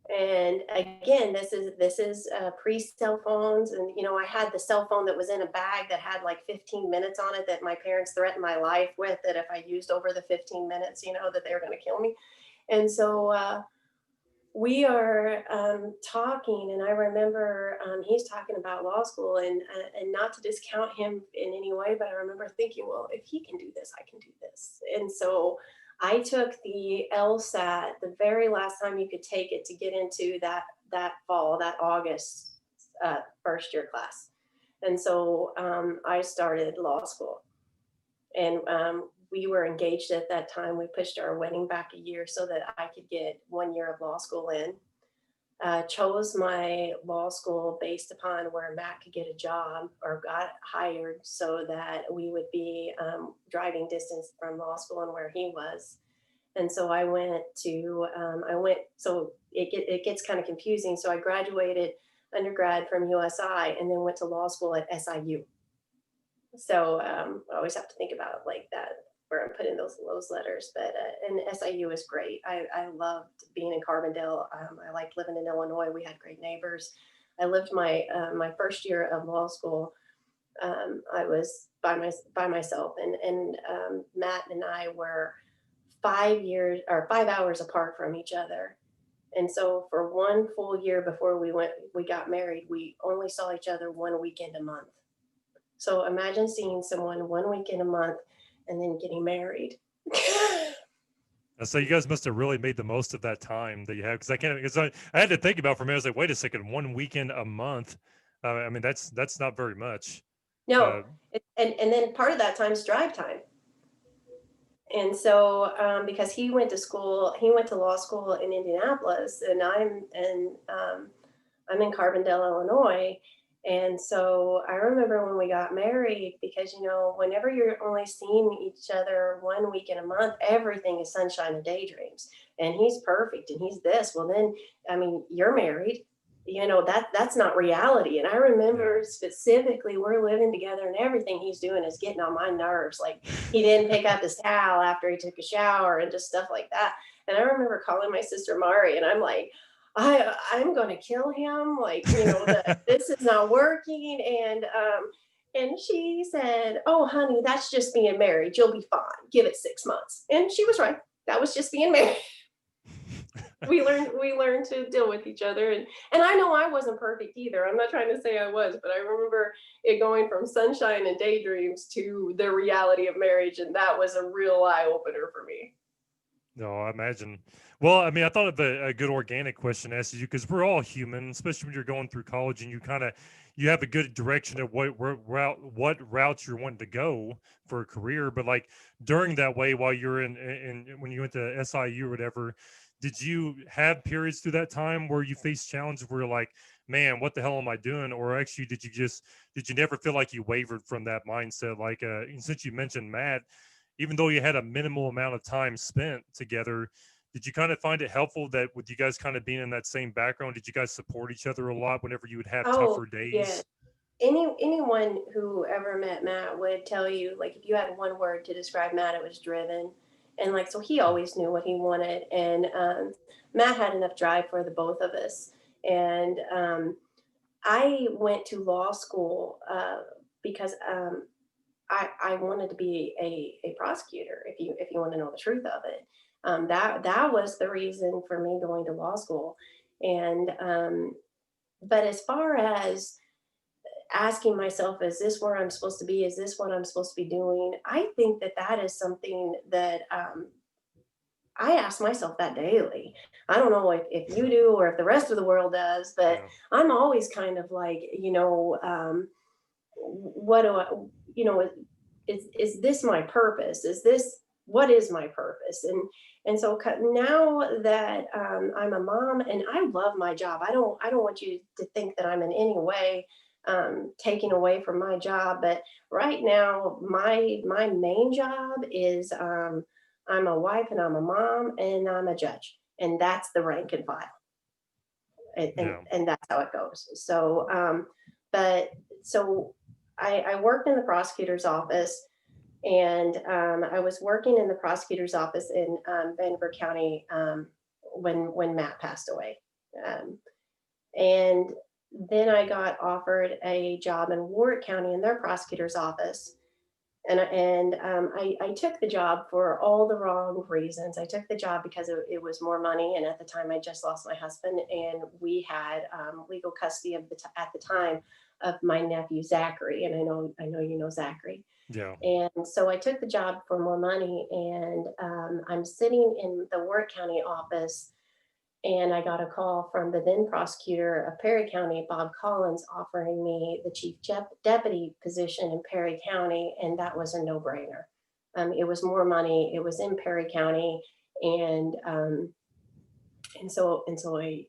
And again, this is pre cell phones, and you know, I had the cell phone that was in a bag that had like 15 minutes on it that my parents threatened my life with, that if I used over the 15 minutes, you know, that they were going to kill me. And so we are talking, and I remember he's talking about law school, and not to discount him in any way, but I remember thinking, well, if he can do this, I can do this. And so I took the LSAT, the very last time you could take it to get into that fall, that August first year class. And so I started law school, and we were engaged at that time. We pushed our wedding back a year so that I could get 1 year of law school in. Chose my law school based upon where Matt could get a job or got hired, so that we would be driving distance from law school and where he was. And so so it gets kind of confusing. So I graduated undergrad from USI and then went to law school at SIU. So I always have to think about like that, where I'm putting those letters. But and SIU is great. I loved being in Carbondale. I liked living in Illinois. We had great neighbors. I lived my first year of law school. I was by myself, and Matt and I were 5 hours apart from each other. And so for one full year before we got married, we only saw each other 1 weekend a month. So imagine seeing someone 1 weekend a month and then getting married. And so you guys must have really made the most of that time that you have, because I had to think about for a minute. I was like, wait a second, 1 weekend a month. I mean, that's not very much. No, and then part of that time is drive time. And so because he went to law school in Indianapolis, and I'm in Carbondale, Illinois. And so I remember when we got married, because, you know, whenever you're only seeing each other 1 week in a month, everything is sunshine and daydreams. And he's perfect and he's this. Well, then, I mean, you're married, you know, that's not reality. And I remember specifically, we're living together and everything he's doing is getting on my nerves. Like, he didn't pick up his towel after he took a shower and just stuff like that. And I remember calling my sister Mari, and I'm like, I'm going to kill him. Like, you know, this is not working. And she said, oh, honey, that's just being married. You'll be fine. Give it 6 months. And she was right. That was just being married. we learned to deal with each other. And I know I wasn't perfect either. I'm not trying to say I was, but I remember it going from sunshine and daydreams to the reality of marriage. And that was a real eye opener for me. No, I imagine. Well, I mean, I thought of a good organic question to ask you, because we're all human, especially when you're going through college and you have a good direction of what route you're wanting to go for a career. But like during that way, while you're in when you went to SIU or whatever, did you have periods through that time where you faced challenges where you're like, man, what the hell am I doing? Or actually, did you never feel like you wavered from that mindset? Like, since you mentioned Matt, even though you had a minimal amount of time spent together, did you kind of find it helpful that with you guys kind of being in that same background, did you guys support each other a lot whenever you would have tougher days? Yeah. Anyone who ever met Matt would tell you, like, if you had one word to describe Matt, it was driven. And like, so he always knew what he wanted. And Matt had enough drive for the both of us. And I went to law school because I wanted to be a prosecutor. If you want to know the truth of it, that was the reason for me going to law school. And but as far as asking myself, is this where I'm supposed to be? Is this what I'm supposed to be doing? I think that that is something that I ask myself that daily. I don't know if you do or if the rest of the world does, but Yeah. I'm always kind of like, what do I, you know, is this my purpose? Is this what is my purpose? And so now that I'm a mom and I love my job, I don't want you to think that I'm in any way taking away from my job. But right now, my main job is I'm a wife and I'm a mom and I'm a judge, and that's the rank and file, and and, Yeah. and that's how it goes. So, but so I worked in the prosecutor's office, and I was working in the prosecutor's office in Vanderbilt County when Matt passed away, um, and then I got offered a job in Warwick County in their prosecutor's office. And I took the job for all the wrong reasons. I took the job because it was more money, and at the time I just lost my husband, and we had legal custody at the time of my nephew Zachary, and I know you know Zachary. Yeah. And so I took the job for more money, and I'm sitting in the Warwick County office, and I got a call from the then prosecutor of Perry County, Bob Collins, offering me the chief deputy position in Perry County, and that was a no-brainer. It was more money. It was in Perry County, and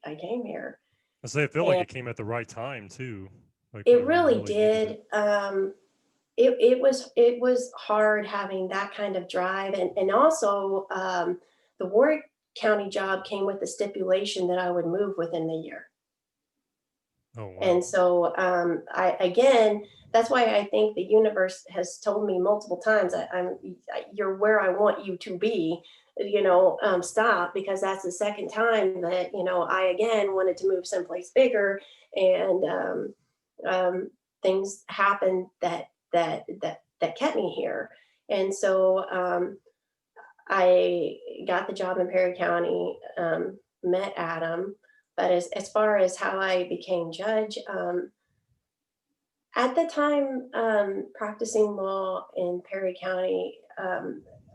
I came here, I say I feel like and it came at the right time too. Like it you really really needed it. did. It was hard having that kind of drive, and also the Warwick County job came with the stipulation that I would move within the year. Oh wow. And so I again, that's why I think the universe has told me multiple times that you're where I want you to be. Stop, because that's the second time that I again wanted to move someplace bigger, and um, things happened that kept me here. And so I got the job in Perry County, met Adam. But as far as how I became judge, at the time practicing law in Perry County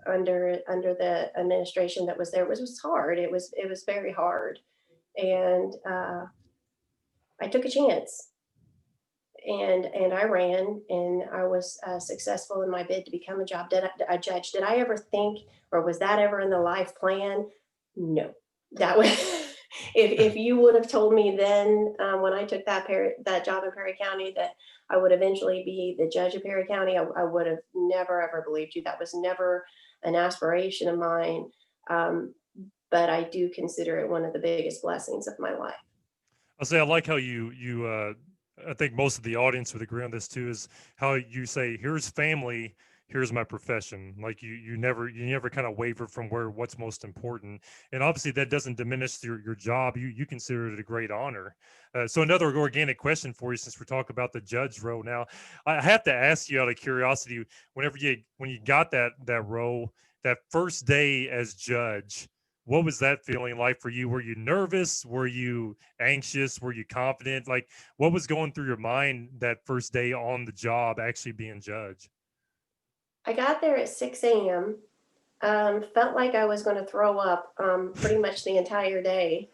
under the administration that was there was hard. It was very hard, and I took a chance, and I ran, and I was successful in my bid to become a judge. Did I ever think, or was that ever in the life plan? No, that was. If you would have told me then, when I took that job in Perry County, that I would eventually be the judge of Perry County, I would have never ever believed you. That was never an aspiration of mine. Um, but I do consider it one of the biggest blessings of my life. I say I like how I think most of the audience would agree on this too, is how you say, here's family, here's my profession. Like you never kind of waver from what's most important. And obviously that doesn't diminish your job. You consider it a great honor. So another organic question for you, since we're talking about the judge role now, I have to ask you out of curiosity, when you got that role, that first day as judge, what was that feeling like for you? Were you nervous? Were you anxious? Were you confident? Like, what was going through your mind that first day on the job, actually being judge? I got there at 6 a.m. Felt like I was going to throw up pretty much the entire day.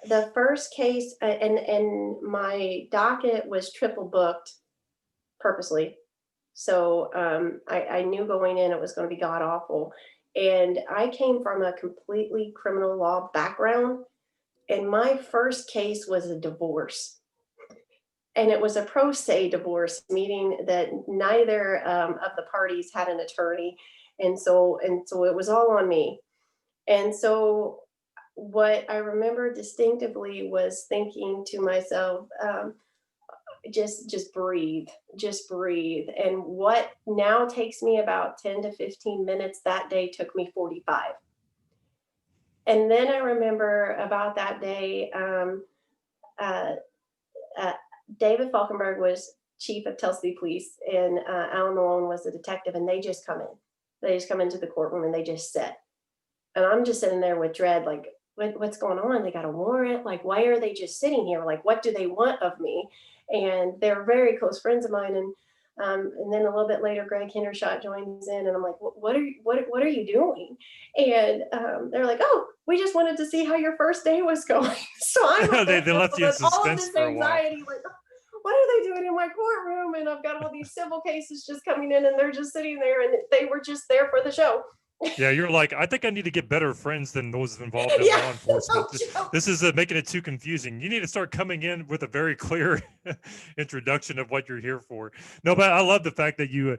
The first case, and my docket was triple booked purposely. So I knew going in it was going to be god awful. And I came from a completely criminal law background. And my first case was a divorce. And it was a pro se divorce, meaning that neither of the parties had an attorney. And so it was all on me. And so what I remember distinctively was thinking to myself, just breathe, just breathe. And what now takes me about 10 to 15 minutes that day took me 45. And then I remember about that day, uh, David Falkenberg was chief of Tell City Police, and Alan Malone was the detective, and they just come in. They just come into the courtroom and they just sit. And I'm just sitting there with dread, like, what's going on? They got a warrant. Like, why are they just sitting here? Like, what do they want of me? And they're very close friends of mine. And then a little bit later, Greg Hendershot joins in, and I'm like, what are you doing? And they're like, oh, we just wanted to see how your first day was going. So I'm they left you in all of suspense this for a while. anxiety, like, what are they doing in my courtroom? And I've got all these civil cases just coming in, and they're just sitting there, and they were just there for the show. Yeah, you're like, I think I need to get better friends than those involved in law enforcement. This is making it too confusing. You need to start coming in with a very clear introduction of what you're here for. No, but I love the fact that you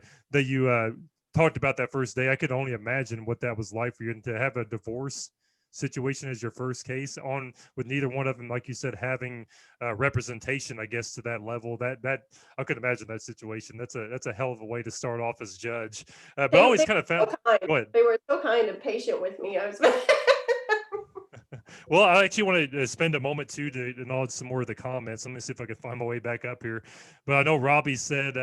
talked about that first day. I could only imagine what that was like for you, and to have a divorce situation as your first case, on with neither one of them, like you said, having representation, I guess, to that level. That I could imagine that situation. That's a hell of a way to start off as judge. But I always kind of found. Go ahead. They were so kind and patient with me. I was. Well, I actually want to spend a moment too to acknowledge some more of the comments. Let me see if I can find my way back up here. But I know Robbie said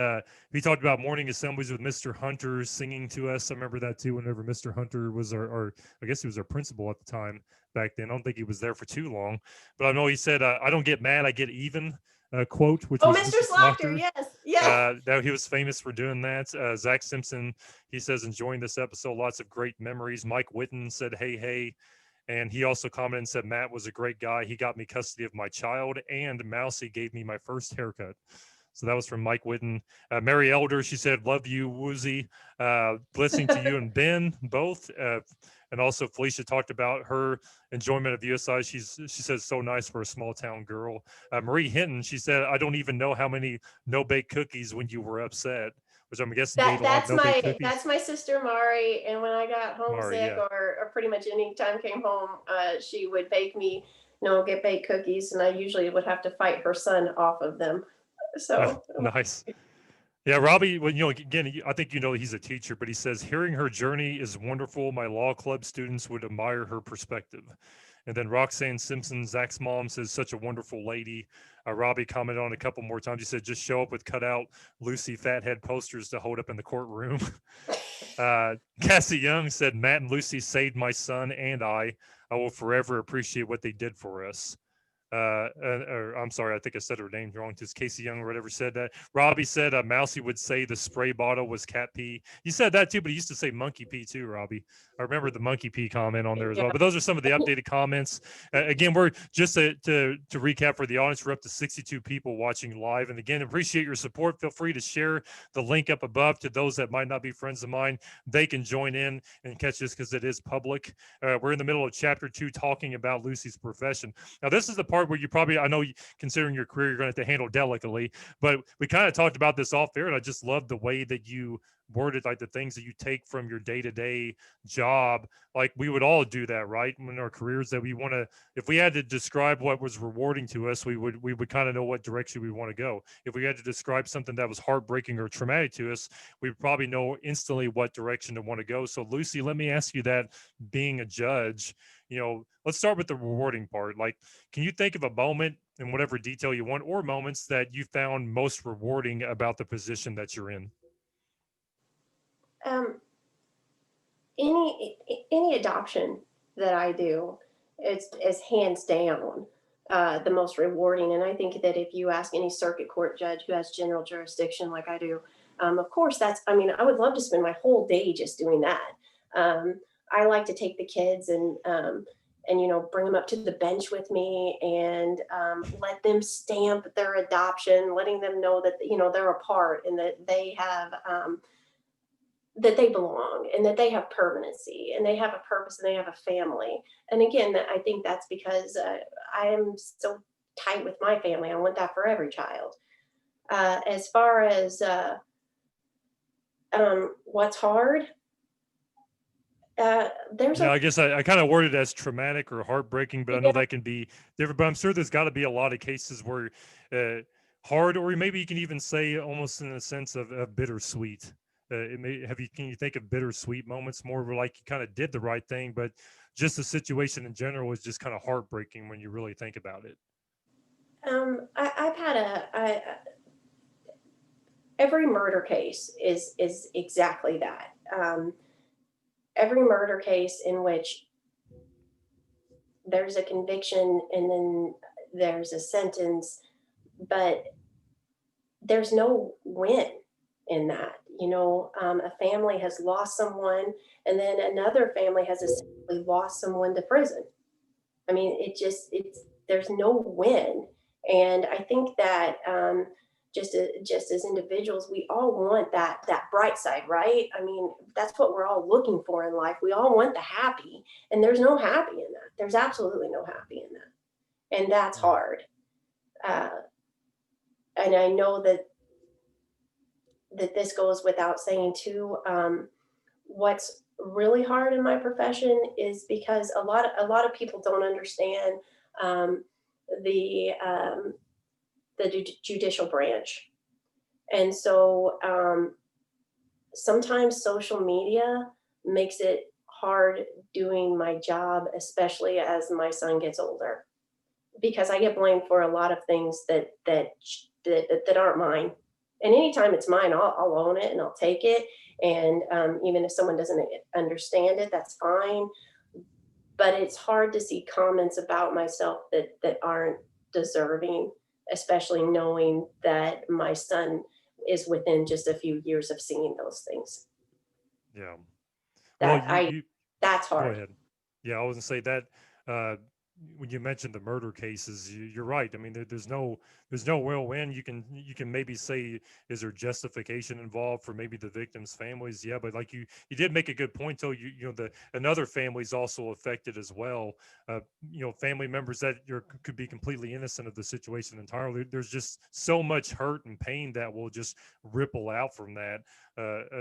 he talked about morning assemblies with Mr. Hunter singing to us. I remember that too. Whenever Mr. Hunter was our I guess he was our principal at the time back then. I don't think he was there for too long. But I know he said, "I don't get mad, I get even." Quote, which was Mr. Slaughter, yes. That he was famous for doing that. Zach Simpson, he says, enjoying this episode, lots of great memories. Mike Witten said, hey. And he also commented and said, Matt was a great guy. He got me custody of my child, and Mousy gave me my first haircut. So that was from Mike Witten. Mary Elder, she said, love you, Woozy. Listening to you and Ben both. And also Felicia talked about her enjoyment of USI. She says, so nice for a small town girl. Marie Hinton, she said, I don't even know how many no-bake cookies when you were upset. Which I'm guessing that's my sister Mari, and when I got homesick, or pretty much any time came home, she would bake me get baked cookies, and I usually would have to fight her son off of them. So nice. Yeah, Robbie, well, again, I think he's a teacher, but he says hearing her journey is wonderful. My law club students would admire her perspective. And then Roxanne Simpson, Zach's mom, says such a wonderful lady. Robbie commented on a couple more times. He said, just show up with cutout Lucy Fathead posters to hold up in the courtroom. Cassie Young said, Matt and Lucy saved my son and I will forever appreciate what they did for us. I'm sorry, I think I said her name wrong. Just Casey Young or whatever said that. Robbie said Mousy would say the spray bottle was cat pee. You said that too, but he used to say monkey pee too, Robbie. I remember the monkey pee comment on there as well. But those are some of the updated comments. Again, we're just to recap for the audience, we're up to 62 people watching live. And again, appreciate your support. Feel free to share the link up above to those that might not be friends of mine. They can join in and catch this because it is public. We're in the middle of chapter 2 talking about Lucy's profession. Now, this is the part where you probably, I know considering your career, you're going to have to handle delicately, but we kind of talked about this off air, and I just love the way that you worded, like the things that you take from your day-to-day job. Like we would all do that, right? In our careers, that we want to, if we had to describe what was rewarding to us, we would kind of know what direction we want to go. If we had to describe something that was heartbreaking or traumatic to us, we would probably know instantly what direction to want to go. So Lucy, let me ask you that, being a judge, let's start with the rewarding part. Like, can you think of a moment in whatever detail you want, or moments that you found most rewarding about the position that you're in? Any adoption that I do is hands down the most rewarding. And I think that if you ask any circuit court judge who has general jurisdiction like I do, of course I would love to spend my whole day just doing that. I like to take the kids and bring them up to the bench with me and let them stamp their adoption, letting them know that they're a part and that they have that they belong and that they have permanency and they have a purpose and they have a family. And again, I think that's because I am so tight with my family. I want that for every child. As far as what's hard, I guess I kind of worded it as traumatic or heartbreaking, but I know that can be different. But I'm sure there's got to be a lot of cases where hard, or maybe you can even say almost in a sense of bittersweet. Can you think of bittersweet moments more where like you kind of did the right thing, but just the situation in general is just kind of heartbreaking when you really think about it? I've had every murder case is exactly that. Every murder case in which there's a conviction and then there's a sentence, but there's no win in that. A family has lost someone, and then another family has essentially lost someone to prison. I mean, it's there's no win, and I think that just as individuals, we all want that bright side, right? I mean, that's what we're all looking for in life. We all want the happy, and there's no happy in that. There's absolutely no happy in that, and that's Yeah. hard. Uh, and I know that this goes without saying too. What's really hard in my profession is because a lot of people don't understand um, the judicial branch, and so sometimes social media makes it hard doing my job, especially as my son gets older, because I get blamed for a lot of things that aren't mine. And anytime it's mine, I'll own it and I'll take it. And even if someone doesn't understand it, that's fine. But it's hard to see comments about myself that aren't deserving, especially knowing that my son is within just a few years of seeing those things. Yeah. Well, That you I you that's go hard. ahead. Yeah, I was gonna say that uh, when you mentioned the murder cases, you're right. I mean, there's no real win. You can maybe say, is there justification involved for maybe the victims' families? Yeah, but like you did make a good point though. The another family's also affected as well. Uh, family members that could be completely innocent of the situation entirely. There's just so much hurt and pain that will just ripple out from that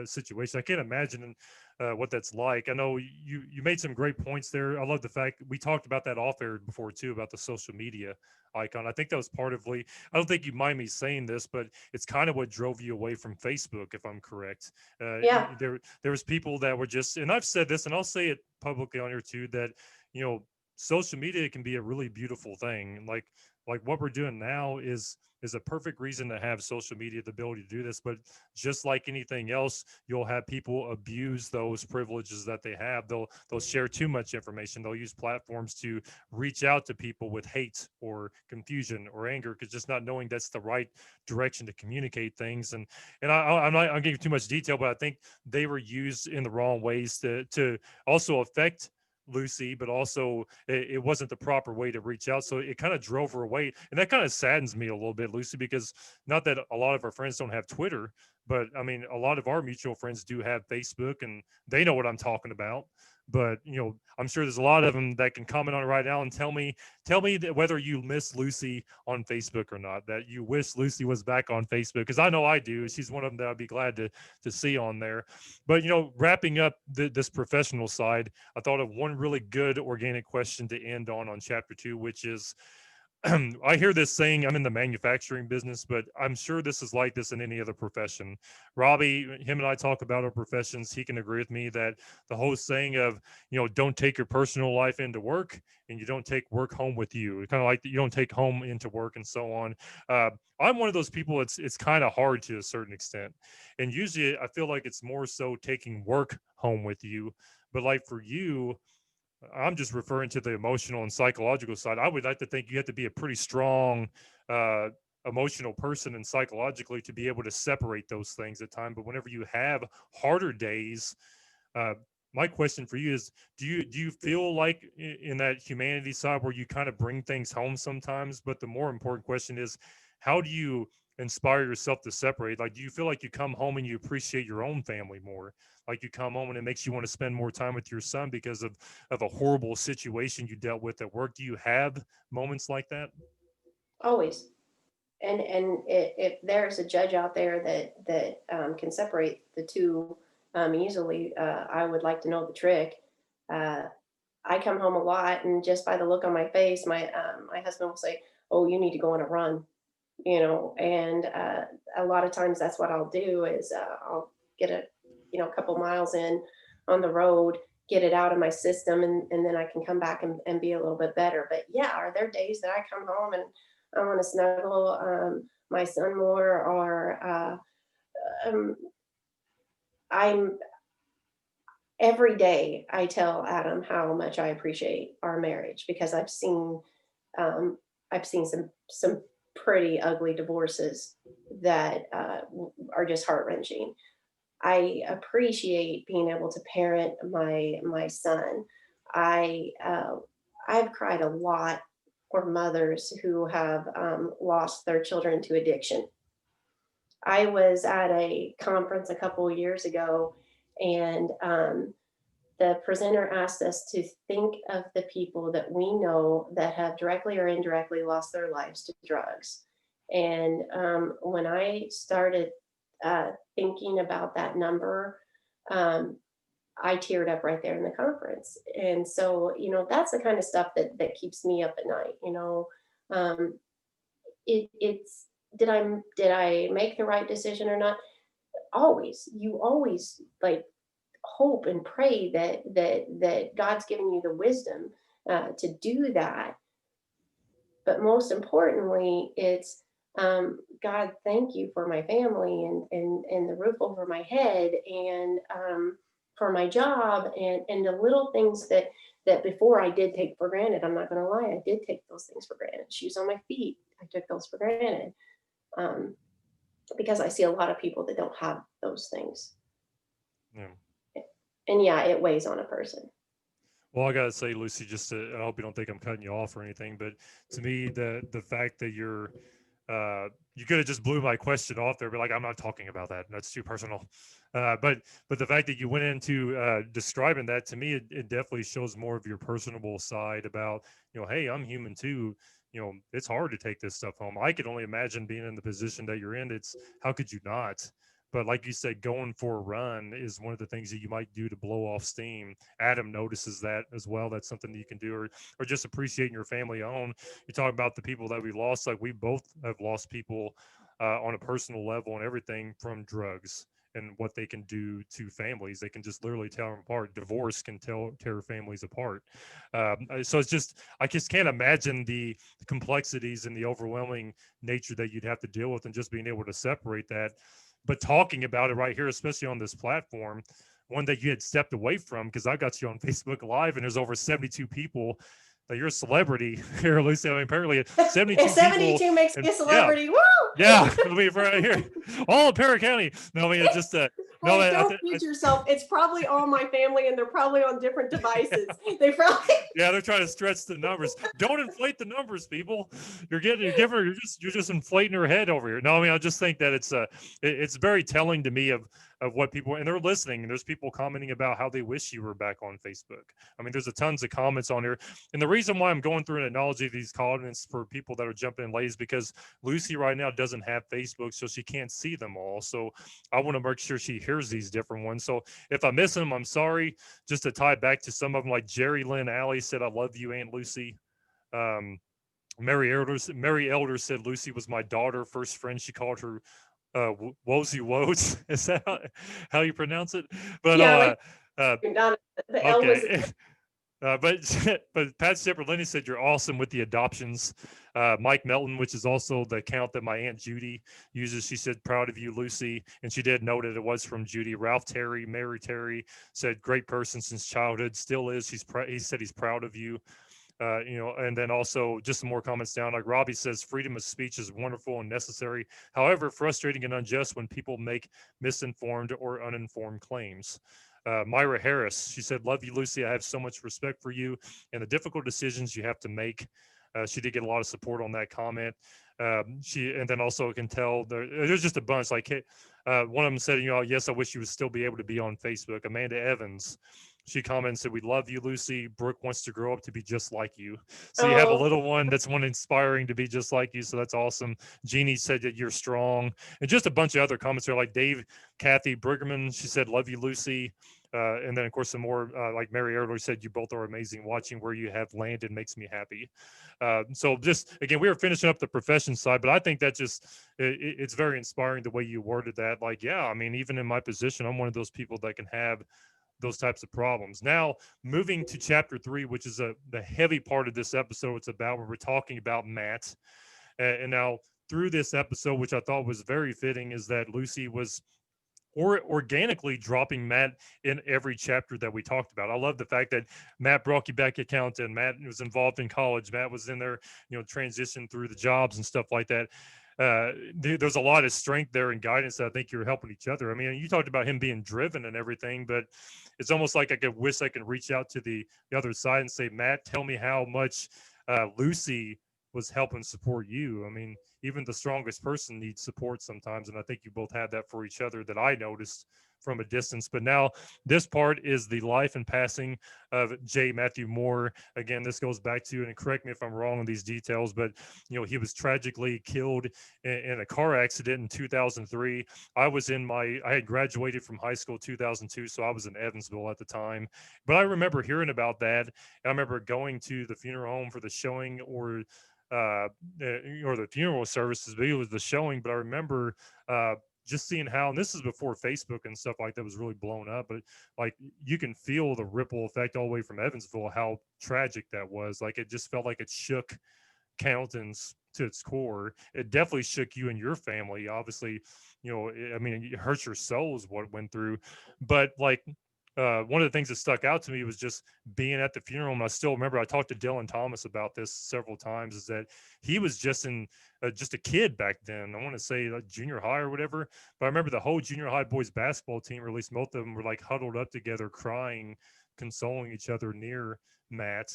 situation. I can't imagine what that's like. I know you made some great points there. I love the fact we talked about that off air before too about the social media icon. I think that was part of I don't think you mind me saying this, but it's kind of what drove you away from Facebook, if I'm correct. Yeah. There was people that were just, and I've said this, and I'll say it publicly on here too, that you know social media can be a really beautiful thing. Like what we're doing now is a perfect reason to have social media, the ability to do this. But just like anything else, you'll have people abuse those privileges that they have. They'll share too much information. They'll use platforms to reach out to people with hate or confusion or anger, because just not knowing that's the right direction to communicate things. I'm not giving too much detail, but I think they were used in the wrong ways to also affect Lucy, but also it wasn't the proper way to reach out. So it kind of drove her away. And that kind of saddens me a little bit, Lucy, because not that a lot of our friends don't have Twitter, but I mean, a lot of our mutual friends do have Facebook and they know what I'm talking about. But I'm sure there's a lot of them that can comment on it right now and tell me that whether you miss Lucy on Facebook or not, that you wish Lucy was back on Facebook, because I know I do. She's one of them that I'd be glad to see on there. But wrapping up this professional side, I thought of one really good organic question to end on chapter 2, which is I hear this saying, I'm in the manufacturing business, but I'm sure this is like this in any other profession. Robbie, him and I talk about our professions. He can agree with me that the whole saying of, don't take your personal life into work and you don't take work home with you. Kind of like you don't take home into work and so on. I'm one of those people. It's kind of hard to a certain extent. And usually I feel like it's more so taking work home with you. But like for you, I'm just referring to the emotional and psychological side. I would like to think you have to be a pretty strong uh, emotional person and psychologically to be able to separate those things at times. But whenever you have harder days, uh, my question for you is: do you feel like in that humanity side where you kind of bring things home sometimes? But the more important question is, how do you inspire yourself to separate? Like, do you feel like you come home and you appreciate your own family more? Like you come home and it makes you want to spend more time with your son because of a horrible situation you dealt with at work. Do you have moments like that? Always. And if there's a judge out there that can separate the two easily, I would like to know the trick. Uh, I come home a lot, and just by the look on my face, my husband will say, "Oh, you need to go on a run," and a lot of times that's what I'll do is I'll get a couple miles in on the road, get it out of my system, and then I can come back and be a little bit better. But yeah, are there days that I come home and I want to snuggle my son more, or um, I'm every day I tell Adam how much I appreciate our marriage, because um, I've seen some pretty ugly divorces that are just heart wrenching. I appreciate being able to parent my son. I I've cried a lot for mothers who have lost their children to addiction. I was at a conference a couple of years ago, and the presenter asked us to think of the people that we know that have directly or indirectly lost their lives to drugs. And when I started thinking about that number, um, I teared up right there in the conference. And so, that's the kind of stuff that keeps me up at night. Um, it's did I make the right decision or not? Always, you always like hope and pray that God's given you the wisdom to do that. But most importantly, it's God, thank you for my family, and the roof over my head, and for my job, and the little things that before I did take for granted. I'm not going to lie, I did take those things for granted. Shoes on my feet, I took those for granted, um, because I see a lot of people that don't have those things. Yeah. And yeah, it weighs on a person. Well, I gotta say, Lucy, just to, I hope you don't think I'm cutting you off or anything, but to me, the fact that you could have just blew my question off there, but like, I'm not talking about that. That's too personal. But the fact that you went into describing that, to me, it definitely shows more of your personable side about, hey, I'm human too. It's hard to take this stuff home. I could only imagine being in the position that you're in. It's how could you not? But like you said, going for a run is one of the things that you might do to blow off steam. Adam notices that as well. That's something that you can do, or just appreciating your family own. You talk about the people that we lost. Like we both have lost people on a personal level and everything from drugs and what they can do to families. They can just literally tear them apart. Divorce can tear families apart. So it's just, I just can't imagine the complexities and the overwhelming nature that you'd have to deal with, and just being able to separate that. But talking about it right here, especially on this platform, one that you had stepped away from, because I got you on Facebook Live and there's over 72 people that you're a celebrity here, Lucy. I mean, apparently 72 72 people. makes And me a celebrity. Woo! yeah, I mean, right here, all of Perry County. No, I mean, it's just no. Hey, don't kid yourself. It's probably all my family, and they're probably on different devices. They probably yeah, they're trying to stretch the numbers. Don't inflate the numbers, people. You're just inflating her head over here. No, I mean, I just think that it's very telling to me of what people, and they're listening, and there's people commenting about how they wish you were back on Facebook. I mean, there's a tons of comments on here, and the reason why I'm going through an analogy of these comments for people that are jumping in late is because Lucy right now doesn't have Facebook, so she can't see them all. So I want to make sure she hears these different ones. So if I miss them, I'm sorry. Just to tie back to some of them, like Jerry Lynn Alley said, "I love you, Aunt Lucy." Um, Mary Elder said Lucy was my daughter, first friend. She called her Wozy Woes. Is that how you pronounce it? But yeah, uh, the L was okay. But Pat Cipollini said you're awesome with the adoptions. Mike Melton, which is also the account that my Aunt Judy uses, she said proud of you, Lucy, and she did note that it was from Judy. Ralph Terry, Mary Terry said great person since childhood, still is. He said he's proud of you. And then also just some more comments down. Like Robbie says, freedom of speech is wonderful and necessary. However, frustrating and unjust when people make misinformed or uninformed claims. Myra Harris, she said, love you, Lucy. I have so much respect for you and the difficult decisions you have to make. She did get a lot of support on that comment. And then also can tell there's just a bunch. Like, one of them said, yes, I wish you would still be able to be on Facebook. Amanda Evans, she commented, we love you, Lucy. Brooke wants to grow up to be just like you. So you have a little one that's one inspiring to be just like you. So that's awesome. Jeannie said that you're strong. And just a bunch of other comments there, like Kathy Briggerman, she said, love you, Lucy. And then, of course, some more like Mary earlier said, you both are amazing. Watching where you have landed makes me happy. So just, again, we were finishing up the profession side, but I think that just, it's very inspiring the way you worded that. Like, yeah, I mean, even in my position, I'm one of those people that can have those types of problems. Now, moving to chapter 3, which is the heavy part of this episode, it's about where we're talking about Matt. And now through this episode, which I thought was very fitting, is that Lucy was organically dropping Matt in every chapter that we talked about. I love the fact that Matt brought you back accountant. Matt was involved in college. Matt was in there, transition through the jobs and stuff like that. There's a lot of strength there and guidance that I think you're helping each other. I mean, you talked about him being driven and everything, but it's almost like I wish I could reach out to the other side and say, Matt, tell me how much Lucy was helping support you. I mean, even the strongest person needs support sometimes. And I think you both had that for each other that I noticed from a distance. But now this part is the life and passing of J. Matthew Moore. Again, this goes back to, and correct me if I'm wrong on these details, but he was tragically killed in a car accident in 2003. I had graduated from high school 2002, so I was in Evansville at the time. But I remember hearing about that. I remember going to the funeral home for the showing or the funeral services, but it was the showing. But I remember just seeing how, and this is before Facebook and stuff like that was really blown up, but like you can feel the ripple effect all the way from Evansville, how tragic that was. Like it just felt like it shook Cannington's to its core. It definitely shook you and your family. Obviously, I mean, it hurts your souls what it went through, but like one of the things that stuck out to me was just being at the funeral. And I still remember I talked to Dylan Thomas about this several times, is that he was just a kid back then. I want to say like junior high or whatever. But I remember the whole junior high boys basketball team, or at least most of them, were like huddled up together, crying, consoling each other near Matt,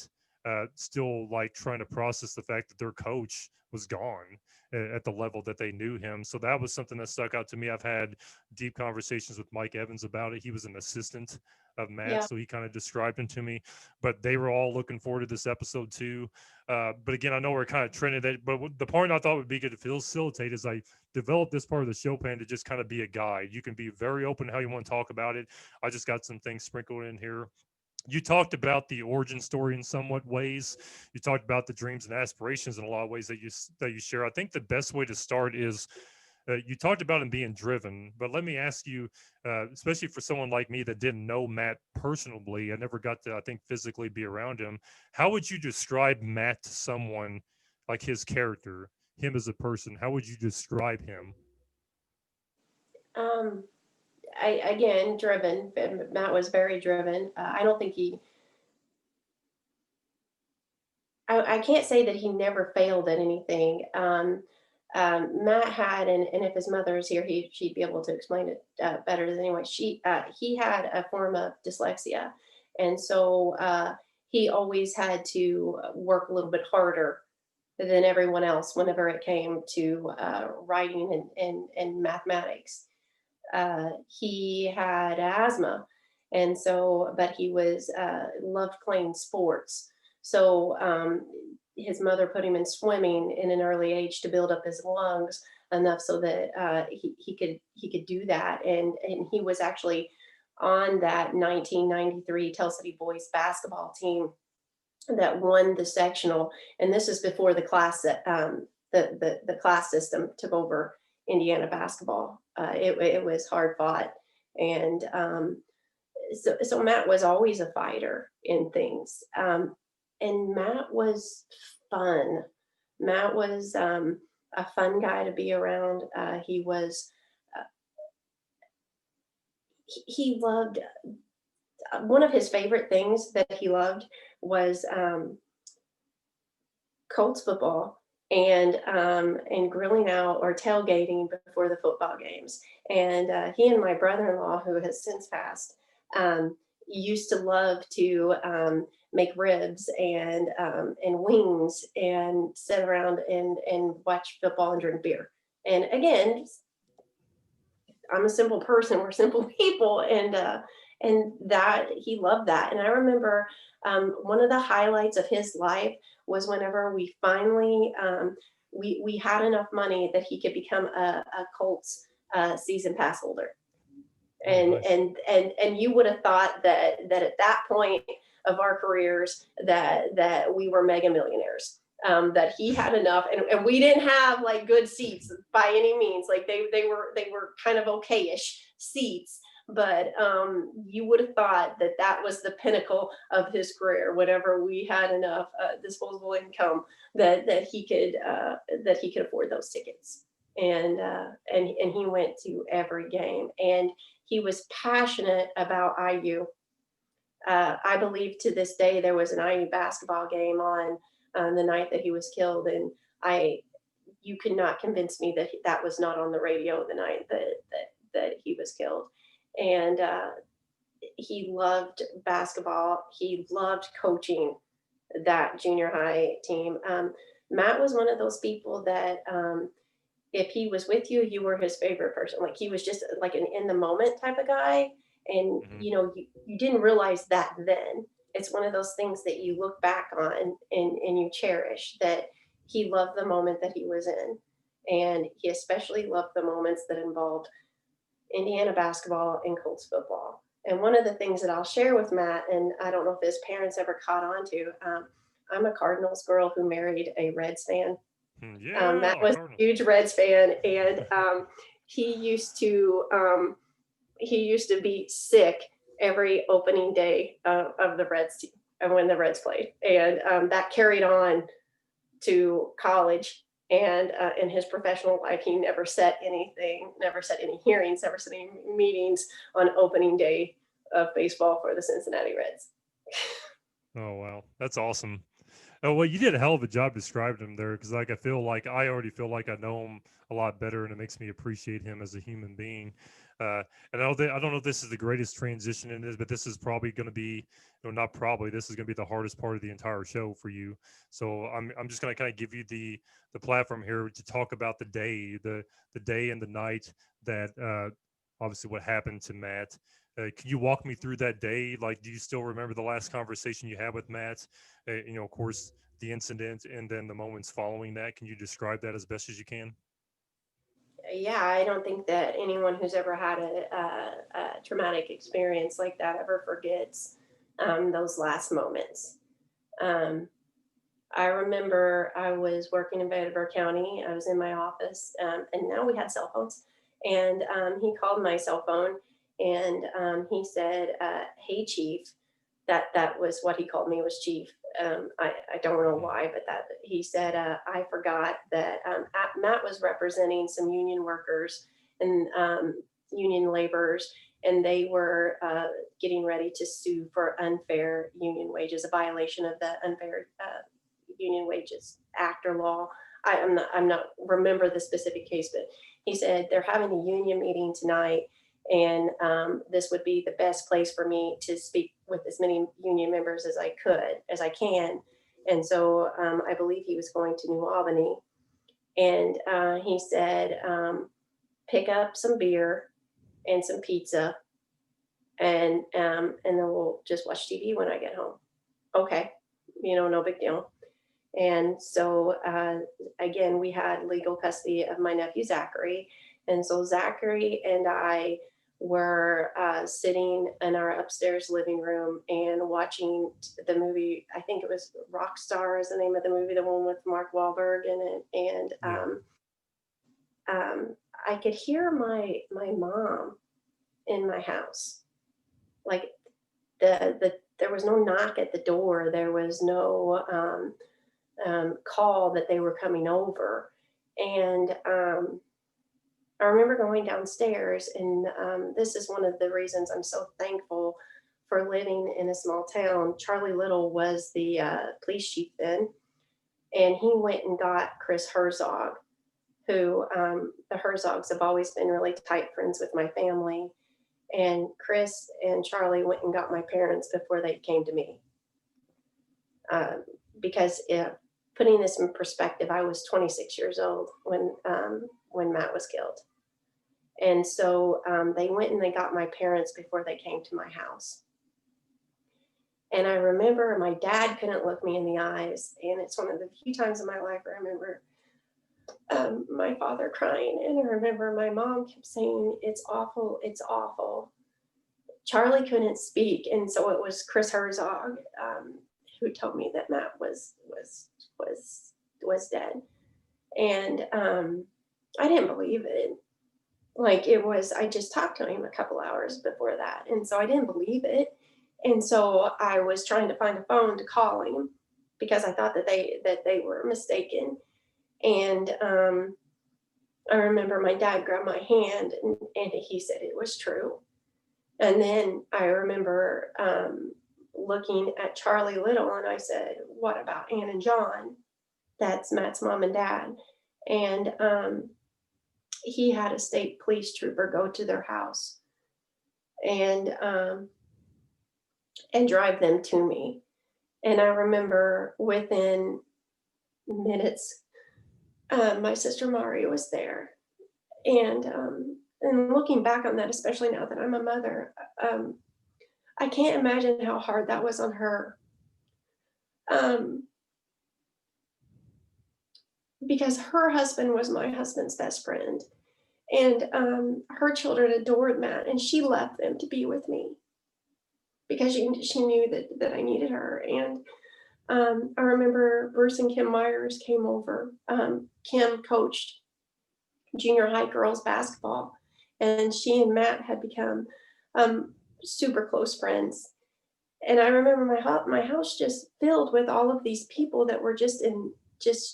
still like trying to process the fact that their coach was gone at the level that they knew him. So that was something that stuck out to me. I've had deep conversations with Mike Evans about it. He was an assistant of Matt, Yeah. so he kind of described him to me. But they were all looking forward to this episode too. But again, I know we're kind of trending that. But the part I thought would be good to facilitate is I developed this part of the show plan to just kind of be a guide. You can be very open how you want to talk about it. I just got some things sprinkled in here. You talked about the origin story in somewhat ways. You talked about the dreams and aspirations in a lot of ways that you share. I think the best way to start is you talked about him being driven, but let me ask you, especially for someone like me that didn't know Matt personally, I never got to, I think, physically be around him. How would you describe Matt to someone, like his character, him as a person? How would you describe him? Um, again, driven. Matt was very driven. I don't think I can't say that he never failed at anything. Matt had, and if his mother is here, she'd be able to explain it better than anyone. He had a form of dyslexia, and so he always had to work a little bit harder than everyone else whenever it came to writing and mathematics. He had asthma, and so but he was loved playing sports. So his mother put him in swimming in an early age to build up his lungs enough so that he could do that. And he was actually on that 1993 Tell City Boys basketball team that won the sectional. And this is before the class the class system took over Indiana basketball. It was hard fought, and so Matt was always a fighter in things. And Matt was fun. Matt was a fun guy to be around. He was. He loved one of his favorite things that he loved was Colts football and grilling out or tailgating before the football games. And he and my brother-in-law, who has since passed, used to love to make ribs and wings and sit around and watch football and drink beer. And again, I'm a simple person. We're simple people, and that he loved that. And I remember one of the highlights of his life was whenever we finally we had enough money that he could become a Colts season pass holder. And Nice. and you would have thought that at that point of our careers that we were mega millionaires. That he had enough, and we didn't have like good seats by any means. Like they were kind of okayish seats, but you would have thought that that was the pinnacle of his career. Whenever we had enough disposable income that he could afford those tickets, and he went to every game, and he was passionate about IU. I believe to this day there was an IU basketball game on the night that he was killed, and I you could not convince me that that was not on the radio the night that he was killed. And he loved basketball. He loved coaching that junior high team. Matt was one of those people that if he was with you, you were his favorite person. Like he was just like an in the moment type of guy. And Hmm. you didn't realize that then. It's one of those things that you look back on and you cherish that he loved the moment that he was in. And he especially loved the moments that involved Indiana basketball and Colts football. And one of the things that I'll share with Matt, and I don't know if his parents ever caught on to, I'm a Cardinals girl who married a Reds fan. Matt Yeah, was a Cardinals. huge Reds fan, and he used to he used to be sick every opening day of the Reds team and when the Reds played, and that carried on to college. And in his professional life, he never set anything, never set any hearings, never set any meetings on opening day of baseball for the Cincinnati Reds. Oh wow, that's awesome. Oh well, you did a hell of a job describing him there, because like I already feel like I know him a lot better, and it makes me appreciate him as a human being. And I don't know if this is the greatest transition in this, but this is probably going to be, not probably, this is going to be the hardest part of the entire show for you. So I'm just going to kind of give you the platform here to talk about the day and the night that obviously what happened to Matt. Can you walk me through that day? Like, do you still remember the last conversation you had with Matt? Of course, the incident and then the moments following that. Can you describe that as best as you can? Yeah, I don't think that anyone who's ever had a traumatic experience like that ever forgets those last moments. Um, I remember I was working in Vanderbilt County. I was in my office, and now we had cell phones. And he called my cell phone, and he said, "Hey, Chief." That was what he called me, was Chief. I don't know Mhm. why, but that he said, I forgot that Matt was representing some union workers and union laborers, and they were getting ready to sue for unfair union wages, a violation of the unfair Union Wages Act or law. I'm not remember the specific case, but he said they're having a union meeting tonight, and this would be the best place for me to speak with as many union members as I can. And so I believe he was going to New Albany, and he said, pick up some beer and some pizza, and then we'll just watch TV when I get home. Okay, no big deal. And so, again, we had legal custody of my nephew, Zachary. And so, Zachary and I were sitting in our upstairs living room and watching the movie. I think it was Rockstar is the name of the movie, the one with Mark Wahlberg in it. And Yeah. I could hear my mom in my house. Like there was no knock at the door. There was no call that they were coming over. And I remember going downstairs, and this is one of the reasons I'm so thankful for living in a small town. Charlie Little was the police chief then, and he went and got Chris Herzog, who the Herzogs have always been really tight friends with my family. And Chris and Charlie went and got my parents before they came to me. Um, because putting this in perspective, I was 26 years old when Matt was killed, and so they went and they got my parents before they came to my house. And I remember my dad couldn't look me in the eyes, and it's one of the few times in my life I remember my father crying, and I remember my mom kept saying, "It's awful, it's awful." Charlie couldn't speak, and so it was Chris Herzog who told me that Matt was dead, and I didn't believe it. Like it was, I just talked to him a couple hours before that. And so I didn't believe it. And so I was trying to find a phone to call him because I thought that they were mistaken. And I remember my dad grabbed my hand and he said it was true. And then I remember looking at Charlie Little and I said, "What about Ann and John?" That's Matt's mom and dad. And he had a state police trooper go to their house and drive them to me. And I remember within minutes, my sister Mari was there. And looking back on that, especially now that I'm a mother, I can't imagine how hard that was on her. Um, because her husband was my husband's best friend, and her children adored Matt, and she left them to be with me because she knew that I needed her. And I remember Bruce and Kim Myers came over. Kim coached junior high girls basketball, and she and Matt had become super close friends. And I remember my house just filled with all of these people that were just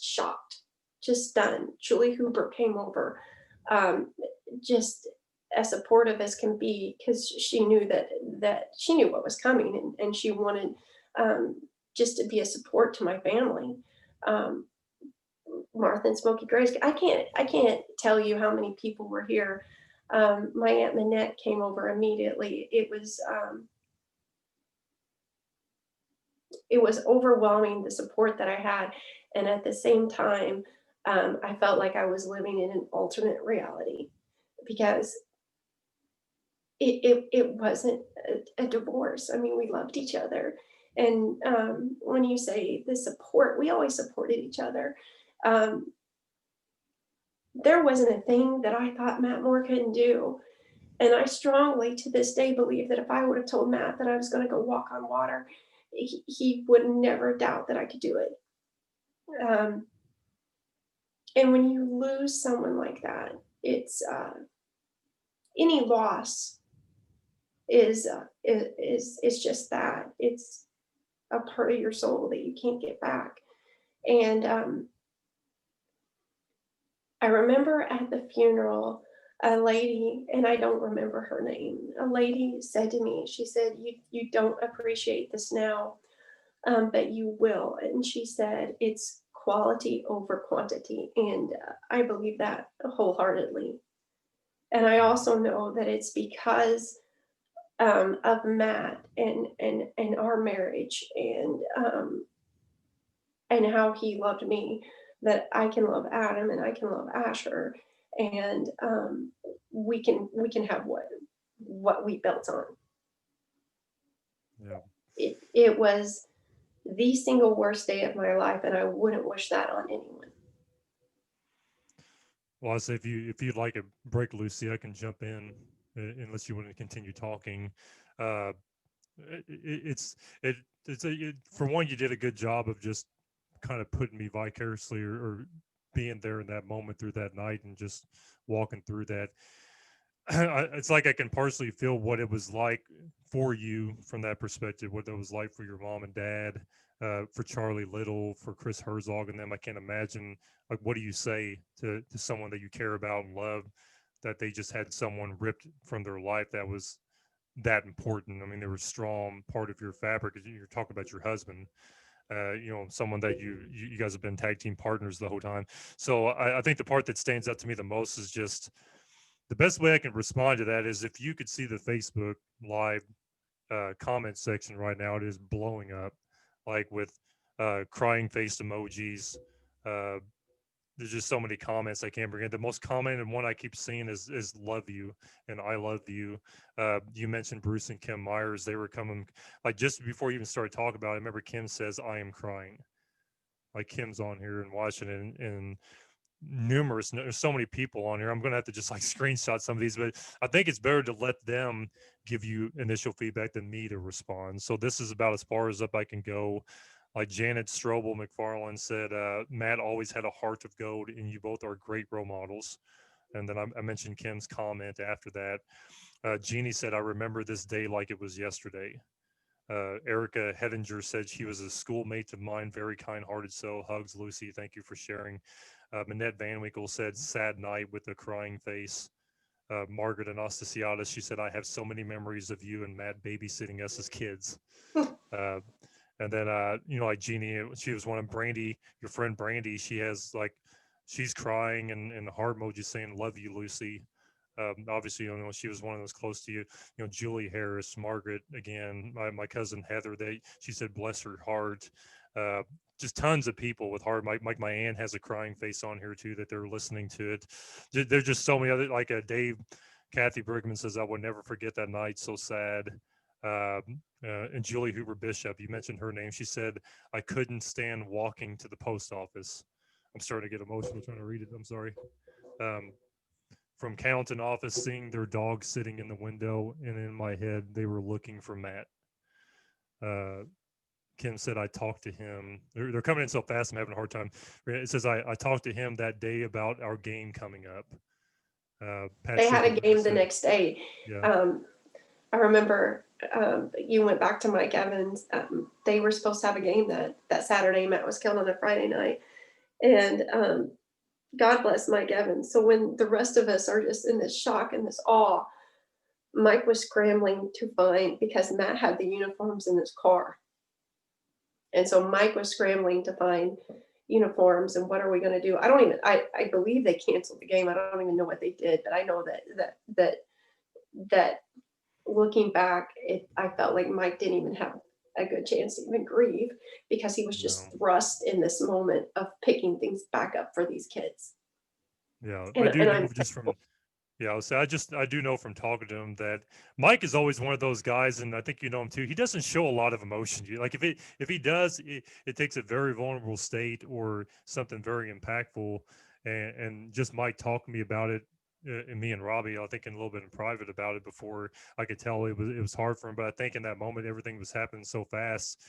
shocked, just stunned. Julie Hooper came over, um, just as supportive as can be because she knew that she knew what was coming, and she wanted um, just to be a support to my family. Um, Martha and Smoky Grace. I can't tell you how many people were here. My aunt Manette came over immediately. It was overwhelming, the support that I had, and at the same time, I felt like I was living in an alternate reality because it wasn't a divorce. I mean, we loved each other, and when you say the support, we always supported each other. Um, there wasn't a thing that I thought Matt Moore couldn't do. And I strongly to this day believe that if I would have told Matt that I was going to go walk on water, he would never doubt that I could do it. Um, and when you lose someone like that, it's any loss is just that. It's a part of your soul that you can't get back. And I remember at the funeral, a lady, and I don't remember her name, a lady said to me, she said, you don't appreciate this now, but you will. And she said, it's quality over quantity. And I believe that wholeheartedly. And I also know that it's because of Matt and our marriage and how he loved me, that I can love Adam and I can love Asher, and we can have what we built on. Yeah. It was the single worst day of my life, and I wouldn't wish that on anyone. Well, I say if you'd like a break, Lucy, I can jump in unless you want to continue talking. Uh, it's for one, you did a good job of just kind of putting me vicariously or being there in that moment through that night and just walking through that. It's like I can partially feel what it was like for you from that perspective, what that was like for your mom and dad, for Charlie Little, for Chris Herzog and them. I can't imagine, like, what do you say to someone that you care about and love, that they just had someone ripped from their life that was that important. I mean, they were a strong part of your fabric. You're talking about your husband, someone that you guys have been tag team partners the whole time. So I think the part that stands out to me the most is just the best way I can respond to that is if you could see the Facebook live comment section right now, it is blowing up, like with crying face emojis. Uh, there's just so many comments I can't bring in. The most commented one I keep seeing is "love you" and "I love you." You mentioned Bruce and Kim Myers; they were coming like just before you even started talking about it. I remember Kim says, "I am crying." Like Kim's on here and watching it, and there's so many people on here. I'm gonna have to just like screenshot some of these, but I think it's better to let them give you initial feedback than me to respond. So this is about as far as up I can go. Like Janet Strobel McFarland said, Matt always had a heart of gold, and you both are great role models. And then I mentioned Kim's comment after that. Jeannie said, I remember this day like it was yesterday. Erica Hedinger said she was a schoolmate of mine, very kind-hearted. So hugs, Lucy. Thank you for sharing. Manette Van Winkle said, sad night with a crying face. Margaret Anastasiadis, she said, I have so many memories of you and Matt babysitting us as kids. Uh, and then, like Jeannie, she was one of Brandy, your friend Brandy. She has she's crying and heart emoji saying, love you, Lucy. Obviously, she was one of those close to you. Julie Harris, Margaret, again, my cousin Heather. She said, bless her heart. Uh, just tons of people with heart. My aunt has a crying face on here too that they're listening to it. There's just so many other Dave, Kathy Brigman says, I will never forget that night. So sad. And Julie Hoover Bishop, you mentioned her name. She said, I couldn't stand walking to the post office. I'm starting to get emotional trying to read it. I'm sorry. From Counting office, seeing their dog sitting in the window, and in my head, they were looking for Matt. Kim said, I talked to him. They're coming in so fast, I'm having a hard time. It says, I talked to him that day about our game coming up. They had a game the next day. Yeah. I remember you went back to Mike Evans. They were supposed to have a game that Saturday. Matt was killed on a Friday night. And God bless Mike Evans. So when the rest of us are just in this shock and this awe, Mike was scrambling to find, because Matt had the uniforms in his car. And so Mike was scrambling to find uniforms and what are we going to do? I believe they canceled the game. I don't even know what they did, but I know that looking back, I felt like Mike didn't even have a good chance to even grieve, because he was just thrust in this moment of picking things back up for these kids. Yeah, I do know just from I do know from talking to him that Mike is always one of those guys, and I think you know him too. He doesn't show a lot of emotion. Like if he does, it takes a very vulnerable state or something very impactful. And just Mike talked to me about it, and me and Robbie, I think, in a little bit in private about it before. I could tell it was hard for him, but I think in that moment everything was happening so fast.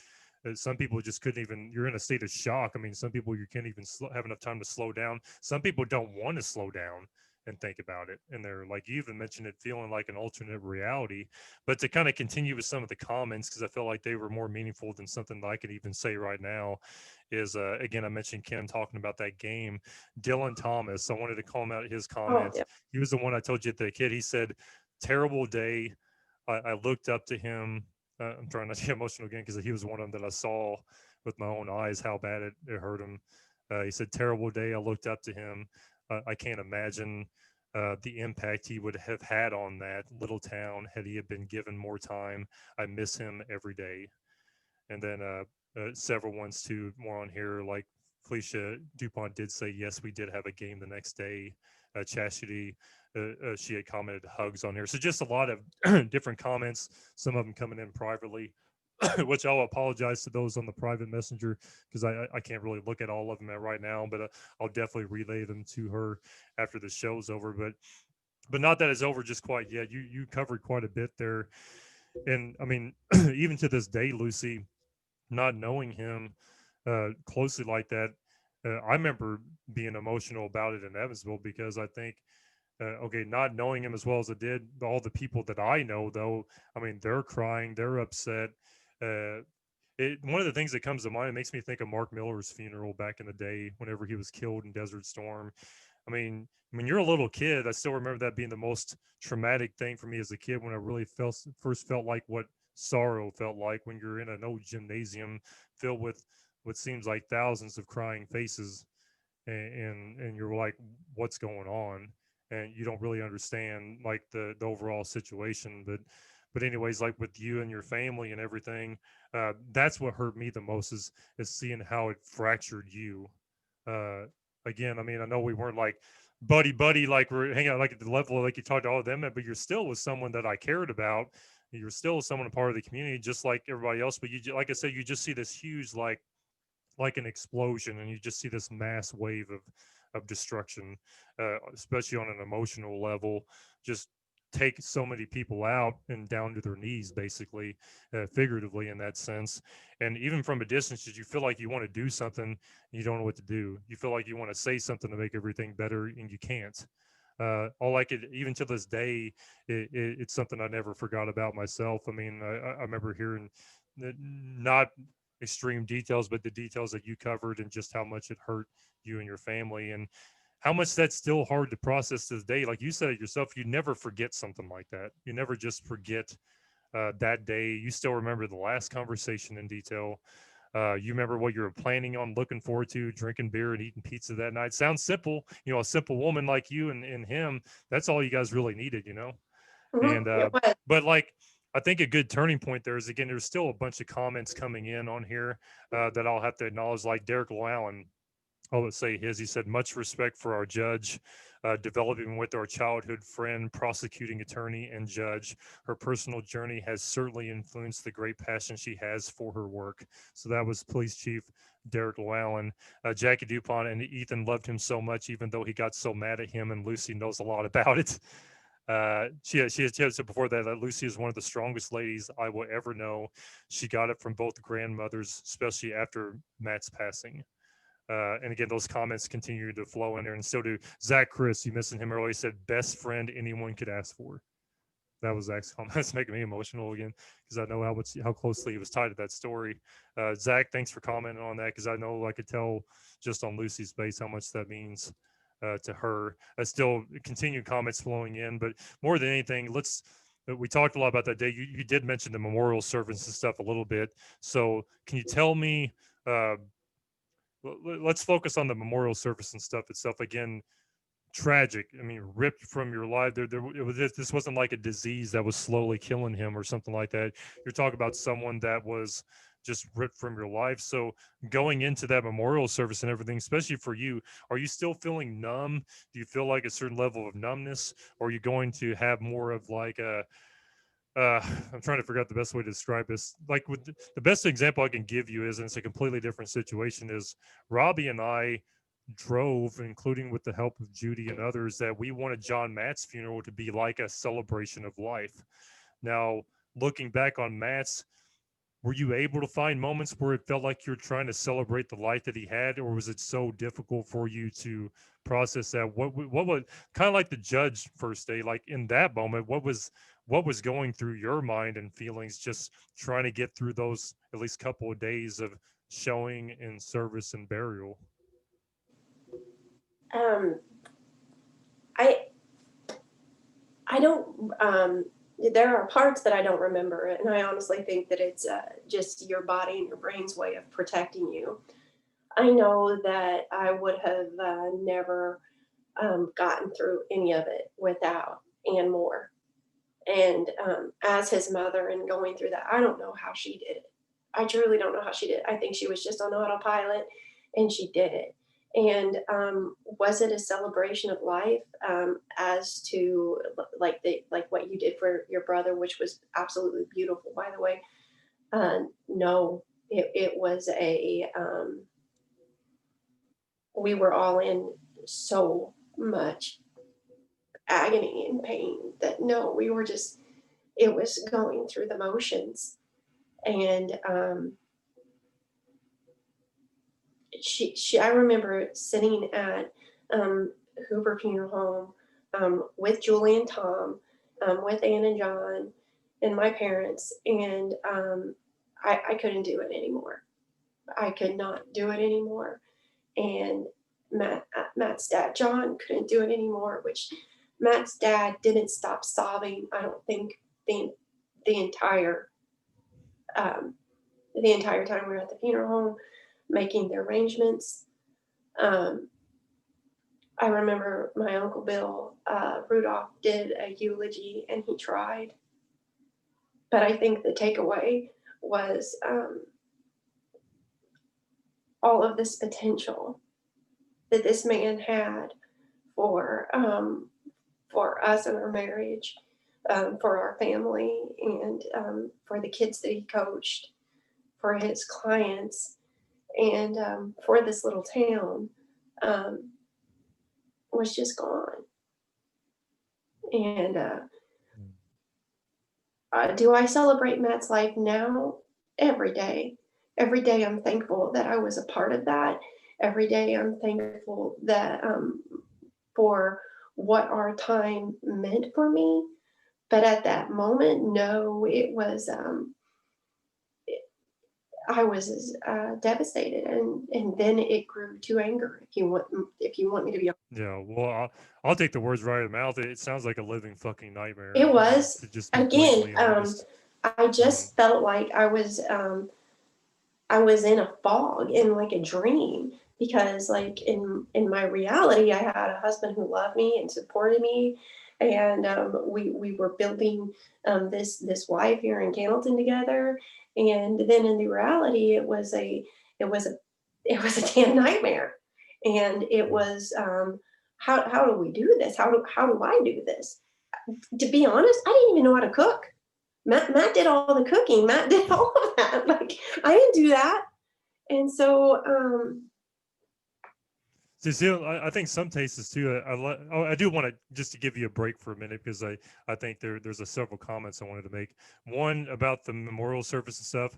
Some people just couldn't even. You're in a state of shock. I mean, some people you can't even have enough time to slow down. Some people don't want to slow down and think about it. And they're like, you even mentioned it feeling like an alternate reality. But to kind of continue with some of the comments, because I felt like they were more meaningful than something that I could even say right now, is again, I mentioned Kim talking about that game. Dylan Thomas, I wanted to call him out his comment. Oh, yeah. He was the one I told you, the kid, he said, terrible day. I looked up to him. I'm trying not to get emotional again, because he was one of them that I saw with my own eyes how bad it hurt him. He said, terrible day. I looked up to him. I can't imagine the impact he would have had on that little town had he had been given more time. I miss him every day. And then several ones too, more on here, like Felicia DuPont did say, yes, we did have a game the next day. Chastity, she had commented hugs on here. So just a lot of different comments, some of them coming in privately. Which I'll apologize to those on the private messenger, because I can't really look at all of them right now, but I'll definitely relay them to her after the show's over. But not that it's over just quite yet. You covered quite a bit there, and I mean, even to this day, Lucy, not knowing him closely like that, I remember being emotional about it in Evansville, because I think. Okay, not knowing him as well as I did, all the people that I know, though, I mean, they're crying, they're upset. Uh, one of the things that comes to mind, it makes me think of Mark Miller's funeral back in the day, whenever he was killed in Desert Storm. I mean, when you're a little kid, I still remember that being the most traumatic thing for me as a kid, when I really first felt like what sorrow felt like, when you're in an old gymnasium filled with what seems like thousands of crying faces, and you're like, what's going on? And you don't really understand like the overall situation. But anyways, like with you and your family and everything, that's what hurt me the most, is seeing how it fractured you. uh Again, I mean, I know we weren't like buddy like we're hanging out like at the level like you talked to all of them, but you're still with someone that I cared about. You're still someone a part of the community just like everybody else, but you, like I said, you just see this huge like an explosion, and you just see this mass wave of destruction, especially on an emotional level, just take so many people out and down to their knees, basically, figuratively in that sense. And even from a distance, you feel like you want to do something, and you don't know what to do. You feel like you want to say something to make everything better, and you can't. all I could, even to this day, it's something I never forgot about myself. I mean, I remember hearing not extreme details, but the details that you covered and just how much it hurt you and your family, and how much that's still hard to process to this day. Like you said it yourself, you never forget something like that. You never just forget that day. You still remember the last conversation in detail. You remember what you were planning on, looking forward to, drinking beer and eating pizza that night. Sounds simple, a simple woman like you and him. That's all you guys really needed. And It was. but like, I think a good turning point there is, again, there's still a bunch of comments coming in on here that I'll have to acknowledge. Like Derek Llewellyn, I'll say his. He said, much respect for our judge, developing with our childhood friend, prosecuting attorney, and judge. Her personal journey has certainly influenced the great passion she has for her work. So that was Police Chief Derek Llewellyn. Jackie Dupont and Ethan loved him so much, even though he got so mad at him, and Lucy knows a lot about it. She had said before that Lucy is one of the strongest ladies I will ever know. She got it from both grandmothers, especially after Matt's passing. And again, those comments continue to flow in there, and so do Zach Chris. You mentioned him earlier. He said, "Best friend anyone could ask for." That was Zach's comment. That's making me emotional again, because I know how closely he was tied to that story. Zach, thanks for commenting on that, because I know I could tell just on Lucy's face how much that means to her. Still, continued comments flowing in, but more than anything, we talked a lot about that day. You did mention the memorial service and stuff a little bit. So can you tell me? Let's focus on the memorial service and stuff itself. Again, tragic. I mean, ripped from your life. This wasn't like a disease that was slowly killing him or something like that. You're talking about someone that was just ripped from your life. So going into that memorial service and everything, especially for you, are you still feeling numb? Do you feel like a certain level of numbness, or are you going to have more of like a I'm trying to figure out the best way to describe this. Like, with the best example I can give you is, and it's a completely different situation, is Robbie and I drove, including with the help of Judy and others, that we wanted John Matt's funeral to be like a celebration of life. Now, looking back on Matt's, were you able to find moments where it felt like you're trying to celebrate the life that he had, or was it so difficult for you to process that? What was, kind of like the judge first day, like in that moment, what was going through your mind and feelings, just trying to get through those at least couple of days of showing and service and burial? Um, I I don't. There are parts that I don't remember, and I honestly think that it's just your body and your brain's way of protecting you. I know that I would have never gotten through any of it without and more. And as his mother and going through that, I don't know how she did it. I truly don't know how she did it. I think she was just on autopilot and she did it. And was it a celebration of life as to like what you did for your brother, which was absolutely beautiful, by the way? No, it was we were all in so much agony and pain that no, we were just, it was going through the motions. And I remember sitting at Hoover Funeral Home with Julie and Tom, with Ann and John and my parents, and I couldn't do it anymore. I could not do it anymore. And Matt's dad, John, couldn't do it anymore, which Matt's dad didn't stop sobbing, I don't think, the, the entire um, the entire time we were at the funeral home making the arrangements. Um, I remember my Uncle Bill Rudolph did a eulogy and he tried. But I think the takeaway was all of this potential that this man had for us and our marriage, for our family, and for the kids that he coached, for his clients, and for this little town, um, was just gone. And do I celebrate Matt's life now? Every day. Every day I'm thankful that I was a part of that. Every day I'm thankful that for what our time meant for me. But at that moment, no, it was, I was devastated, and then it grew to anger. If you want me to be honest, Yeah, well, I'll take the words right out of the mouth. It sounds like a living fucking nightmare, it was to just be again. blatantly honest. I just felt like I was in a fog, in like a dream, because like in my reality, I had a husband who loved me and supported me, and we were building this life here in Candleton together. And then in the reality, it was a it was a damn nightmare, and it was how do we do this? How do I do this? To be honest, I didn't even know how to cook. Matt did all the cooking. Matt did all of that. Like I didn't do that. And so, See, I think some tastes too. I do want to just to give you a break for a minute because I think there's several comments I wanted to make. One about the memorial service and stuff.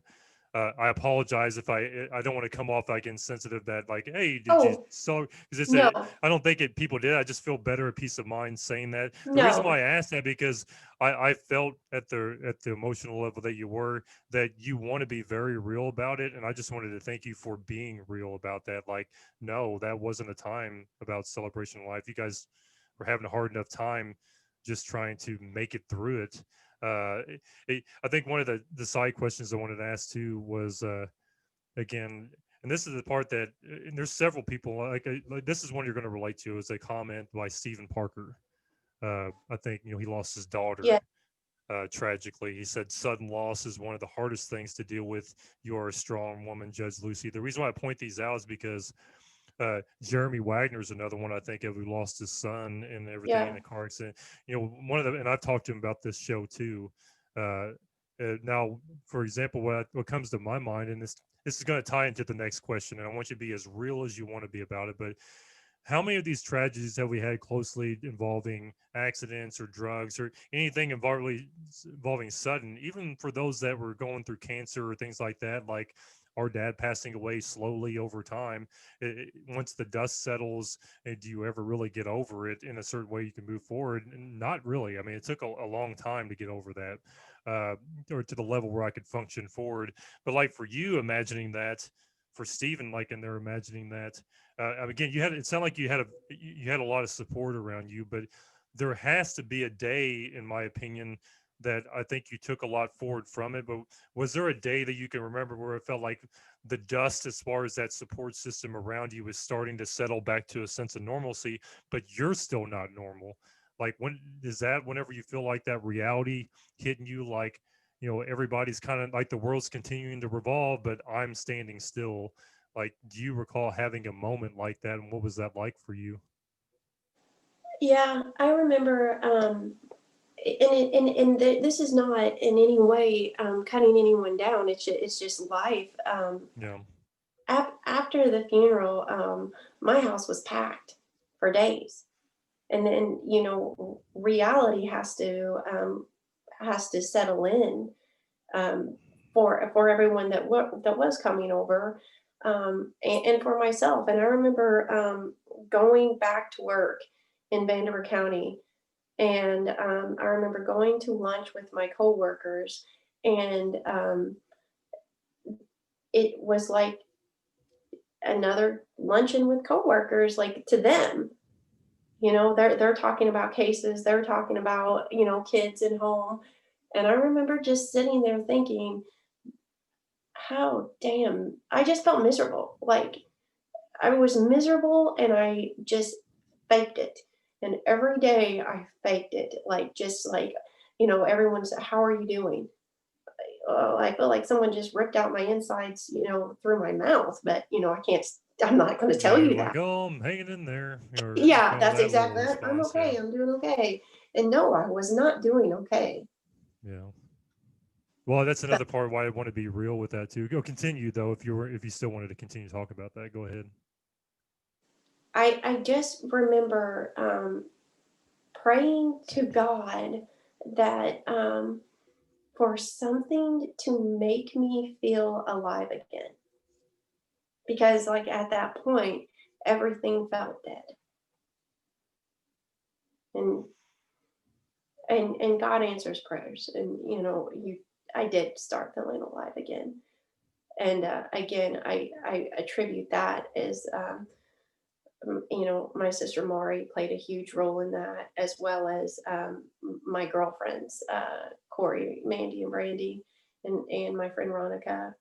I apologize if I don't want to come off like insensitive that like, hey, did you oh, so? Because no, I don't think people did. I just feel better at peace of mind saying that. The reason no. why I asked that because I felt at the emotional level that you were that you want to be very real about it, and I just wanted to thank you for being real about that. Like, no, that wasn't a time about celebration of life. You guys were having a hard enough time just trying to make it through it. Uh, I think one of the side questions I wanted to ask too was again, and this is the part that, and there's several people like this is one you're going to relate to is a comment by Stephen Parker. I think he lost his Yeah, daughter tragically. He said sudden loss is one of the hardest things to deal with. You are a strong woman, Judge Lucy. The reason why I point these out is because Jeremy Wagner's another one I think of who lost his son and everything in yeah, a car accident. One of the, and I've talked to him about this show too. Uh, Now, for example, what comes to my mind, and this is going to tie into the next question, and I want you to be as real as you want to be about it, but how many of these tragedies have we had closely involving accidents or drugs or anything involving sudden, even for those that were going through cancer or things like that, like our dad passing away slowly over time? Once the dust settles, do you ever really get over it in a certain way you can move forward? Not really. I mean, it took a long time to get over that, or to the level where I could function forward. But like for you, imagining that, for Stephen, like, and they're imagining that, again, it sounded like you had a lot of support around you, but there has to be a day, in my opinion, that I think you took a lot forward from it. But was there a day that you can remember where it felt like the dust, as far as that support system around you, was starting to settle back to a sense of normalcy, but you're still not normal? Like, when is that? Whenever you feel like that reality hitting you, like, everybody's kind of like the world's continuing to revolve, but I'm standing still. Like, do you recall having a moment like that, and what was that like for you? yeah. I remember, this is not in any way cutting anyone down. It's just life. Yeah. After the funeral, my house was packed for days, and then reality has to settle in, um, for everyone that was coming over, and for myself. And I remember going back to work in Vanderbilt County, and I remember going to lunch with my coworkers, and it was like another luncheon with coworkers, like to them. They're talking about cases, they're talking about kids at home, and I remember just sitting there thinking, how damn, I just felt miserable. Like I was miserable and I just faked it. And every day I faked it, like just like, everyone said, how are you doing? Oh, I feel like someone just ripped out my insides, through my mouth, but I can't, I'm not going to Yeah, tell you're you like, that. oh, I'm hanging in there, or Yeah, kind of that's that little exactly it. I'm response. Yeah. okay. I'm doing okay. And no, I was not doing okay. Yeah. Well, that's But another part why I want to be real with that too. Go continue though, if you still wanted to continue to talk about that, go ahead. I just remember praying to God that for something to make me feel alive again. Because, like, at that point, everything felt dead. and and God answers prayers. And I did start feeling alive again. And again, I attribute that as my sister Maury played a huge role in that, as well as my girlfriends, Corey, Mandy, and Brandy, and my friend Ronica.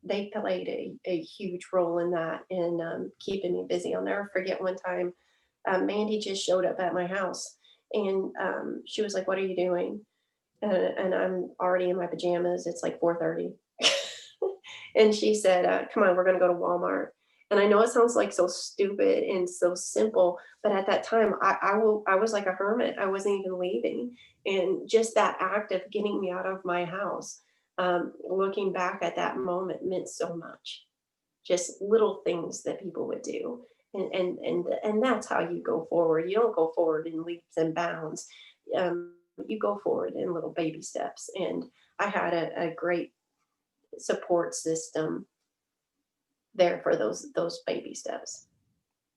They played a huge role in that, in keeping me busy. I'll never forget one time, Mandy just showed up at my house, and she was like, "What are you doing?" And I'm already in my pajamas. It's like 4:30. And she said, "Come on, we're going to go to Walmart." And I know it sounds like so stupid and so simple, but at that time, I was like a hermit. I wasn't even leaving. And just that act of getting me out of my house, looking back at that moment, meant so much. Just little things that people would do. And that's how you go forward. You don't go forward in leaps and bounds. You go forward in little baby steps. And I had a great support system there for those baby steps.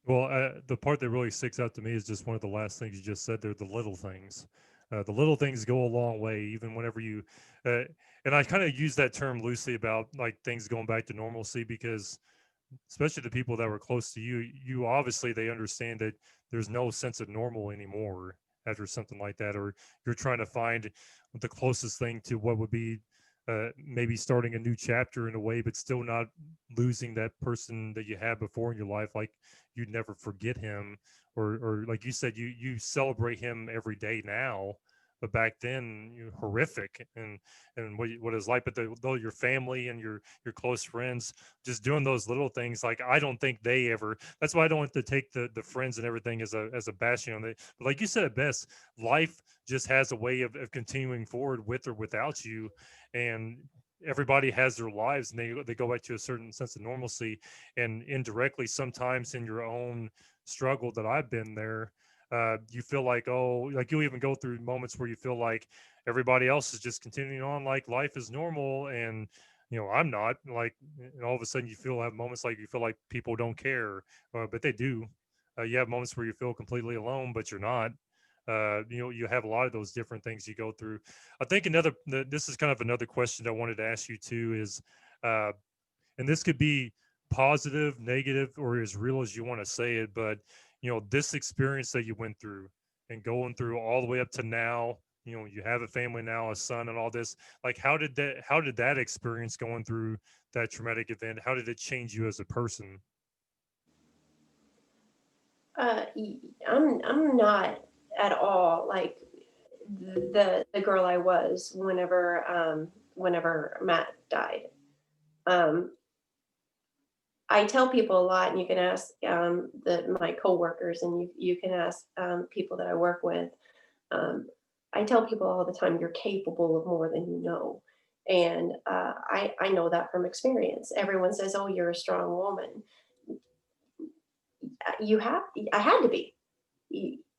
Well, the part that really sticks out to me is just one of the last things you just said there, the little things. The little things go a long way, even whenever you, uh, and I kind of use that term loosely about like things going back to normalcy, because especially the people that were close to you, obviously they understand that there's no sense of normal anymore after something like that, or you're trying to find the closest thing to what would be maybe starting a new chapter in a way, but still not losing that person that you had before in your life. Like you'd never forget him, or like you said, you celebrate him every day now. But back then, horrific, and what it's like. But though your family and your close friends, just doing those little things, like I don't think they ever. That's why I don't want to take the friends and everything as a bashing on it. But like you said it best, life just has a way of continuing forward with or without you, and everybody has their lives, and they go back to a certain sense of normalcy. And indirectly, sometimes in your own struggle that I've been there, you feel like, oh, like you even go through moments where you feel like everybody else is just continuing on like life is normal, and I'm not, like, and all of a sudden you have moments like you feel like people don't care, but they do. You have moments where you feel completely alone, but you're not. You have a lot of those different things you go through. I think this is kind of another question I wanted to ask you too is, uh, and this could be positive, negative, or as real as you want to say it, but this experience that you went through and going through all the way up to now, you have a family now, a son, and all this. Like, how did that experience going through that traumatic event? How did it change you as a person? I'm not at all like the girl I was whenever Matt died. Um, I tell people a lot, and you can ask my coworkers, and you can ask people that I work with. Um, I tell people all the time, you're capable of more than you know, and I know that from experience. Everyone says, "Oh, you're a strong woman." You have, I had to be.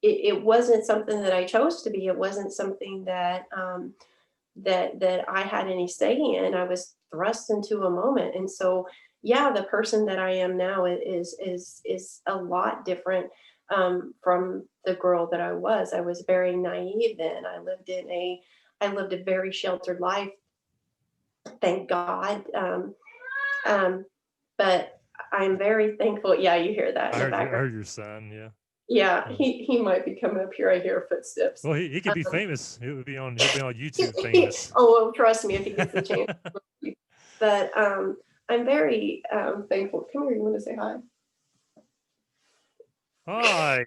It wasn't something that I chose to be. It wasn't something that I had any say in. I was thrust into a moment, and so yeah, the person that I am now is a lot different from the girl that I was. I was very naive then. I lived a very sheltered life, thank God. Um, but I'm very thankful. Yeah, you hear that I in the heard background. your son, yeah. Yeah, Uh, he might be coming up here. I hear footsteps. well, he could be Um, famous. He'll be on YouTube famous. oh, well, trust me, if he gets the chance. But I'm very thankful. Come here, you want to say hi? Hi.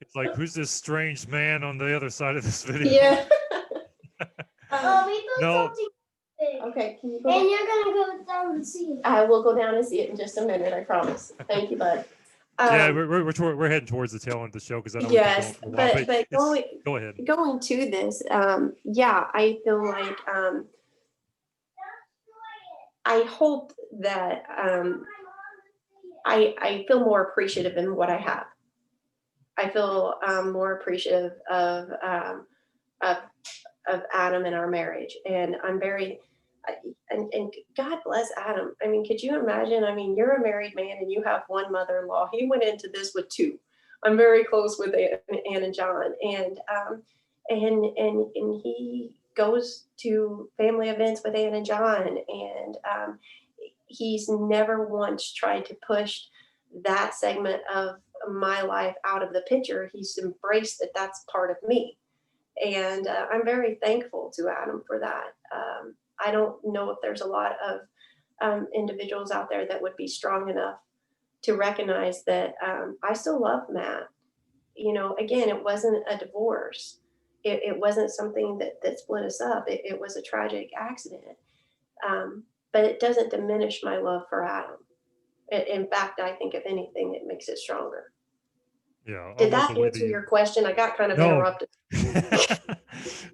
It's like, who's this strange man on the other side of this video? Yeah. We got No, something big. Okay, can you go? And you're gonna go down and see it. I will go down and see it in just a minute, I promise. Thank you, bud. yeah, Um, we're heading towards the tail end of the show because I know we've been going yes, for a while. But but go ahead. going to this, yeah, I feel like I hope that I feel more appreciative in what I have. I feel more appreciative of of Adam and our marriage, and I'm very and God bless Adam. I mean, could you imagine? I mean, you're a married man and you have one mother-in-law. He went into this with two. I'm very close with Ann and John, and he goes to family events with Ann and John, and he's never once tried to push that segment of my life out of the picture. He's embraced that that's part of me, and I'm very thankful to Adam for that. I don't know if there's a lot of individuals out there that would be strong enough to recognize that I still love Matt. Again, it wasn't a divorce. It wasn't something that split us up. It was a tragic accident. But it doesn't diminish my love for Adam. In fact, I think if anything, it makes it stronger. Yeah. Did that answer your question? I got kind of interrupted.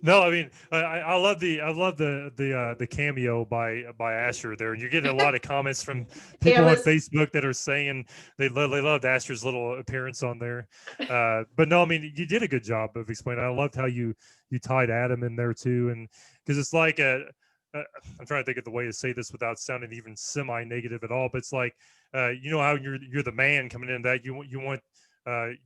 No, I mean, I love the cameo by Asher there. You're getting a lot of comments from people on Facebook that are saying they loved Asher's little appearance on there. But no, I mean, you did a good job of explaining. I loved how you tied Adam in there too, and because it's like I'm trying to think of the way to say this without sounding even semi-negative at all. But it's like how you're the man coming in, that you want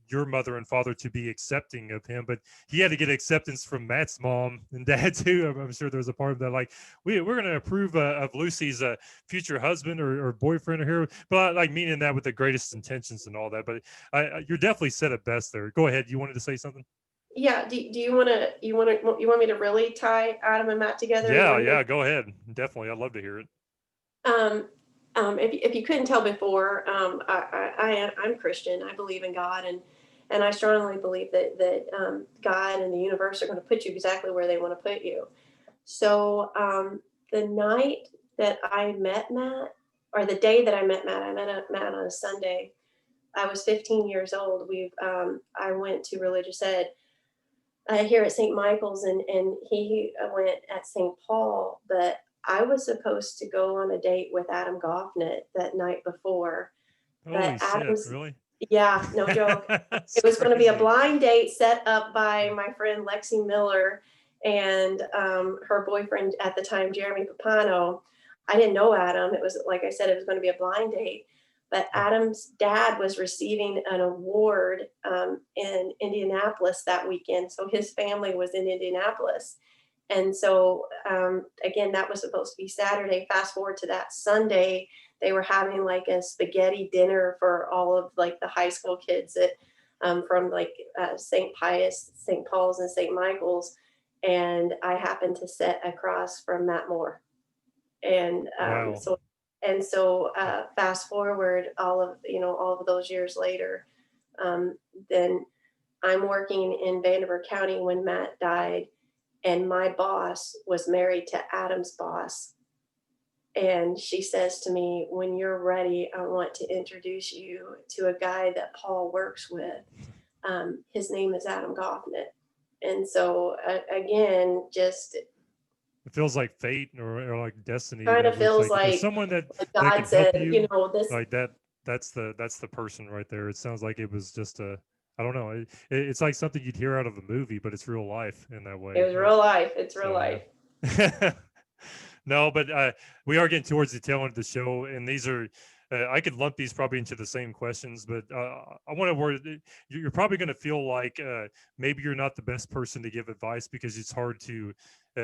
your mother and father to be accepting of him, but he had to get acceptance from Matt's mom and dad too. I'm sure there was a part of that, like we're going to approve of Lucy's future husband or boyfriend or here, but like meaning that with the greatest intentions and all that. But you're definitely said it best there. Go ahead. You wanted to say something? Yeah. Do you want me to really tie Adam and Matt together? Yeah. Go ahead. Definitely. I'd love to hear it. If you couldn't tell before, I'm Christian. I believe in God, and I strongly believe that God and the universe are going to put you exactly where they want to put you. So the night that I met Matt, or the day that I met Matt on a Sunday. I was 15 years old. I went to religious ed here at St. Michael's, and he went at St. Paul, but I was supposed to go on a date with Adam Goffinet that night before. Holy shit, really? Yeah, no joke. It was going to be a blind date set up by my friend Lexi Miller and her boyfriend at the time, Jeremy Papano. I didn't know Adam. It was, like I said, it was going to be a blind date. But Adam's dad was receiving an award in Indianapolis that weekend. So his family was in Indianapolis. And so, again, that was supposed to be Saturday. Fast forward to that Sunday, they were having like a spaghetti dinner for all of like the high school kids that from like St. Pius, St. Paul's, and St. Michael's. And I happened to sit across from Matt Moore. And wow. So fast forward all of those years later, then I'm working in Vanderbilt County when Matt died. And my boss was married to Adam's boss. And she says to me, when you're ready, I want to introduce you to a guy that Paul works with. His name is Adam Goffinet. And so, again, just... It feels like fate or like destiny. Kind of feels like someone that God can said, help you, this... Like that's the person right there. It sounds like it was just I don't know. It's like something you'd hear out of a movie, but it's real life in that way. It was real life. It's real life. Yeah. No, but we are getting towards the tail end of the show, and these are, I could lump these probably into the same questions, but I want to word, you're probably going to feel like maybe you're not the best person to give advice because it's hard to,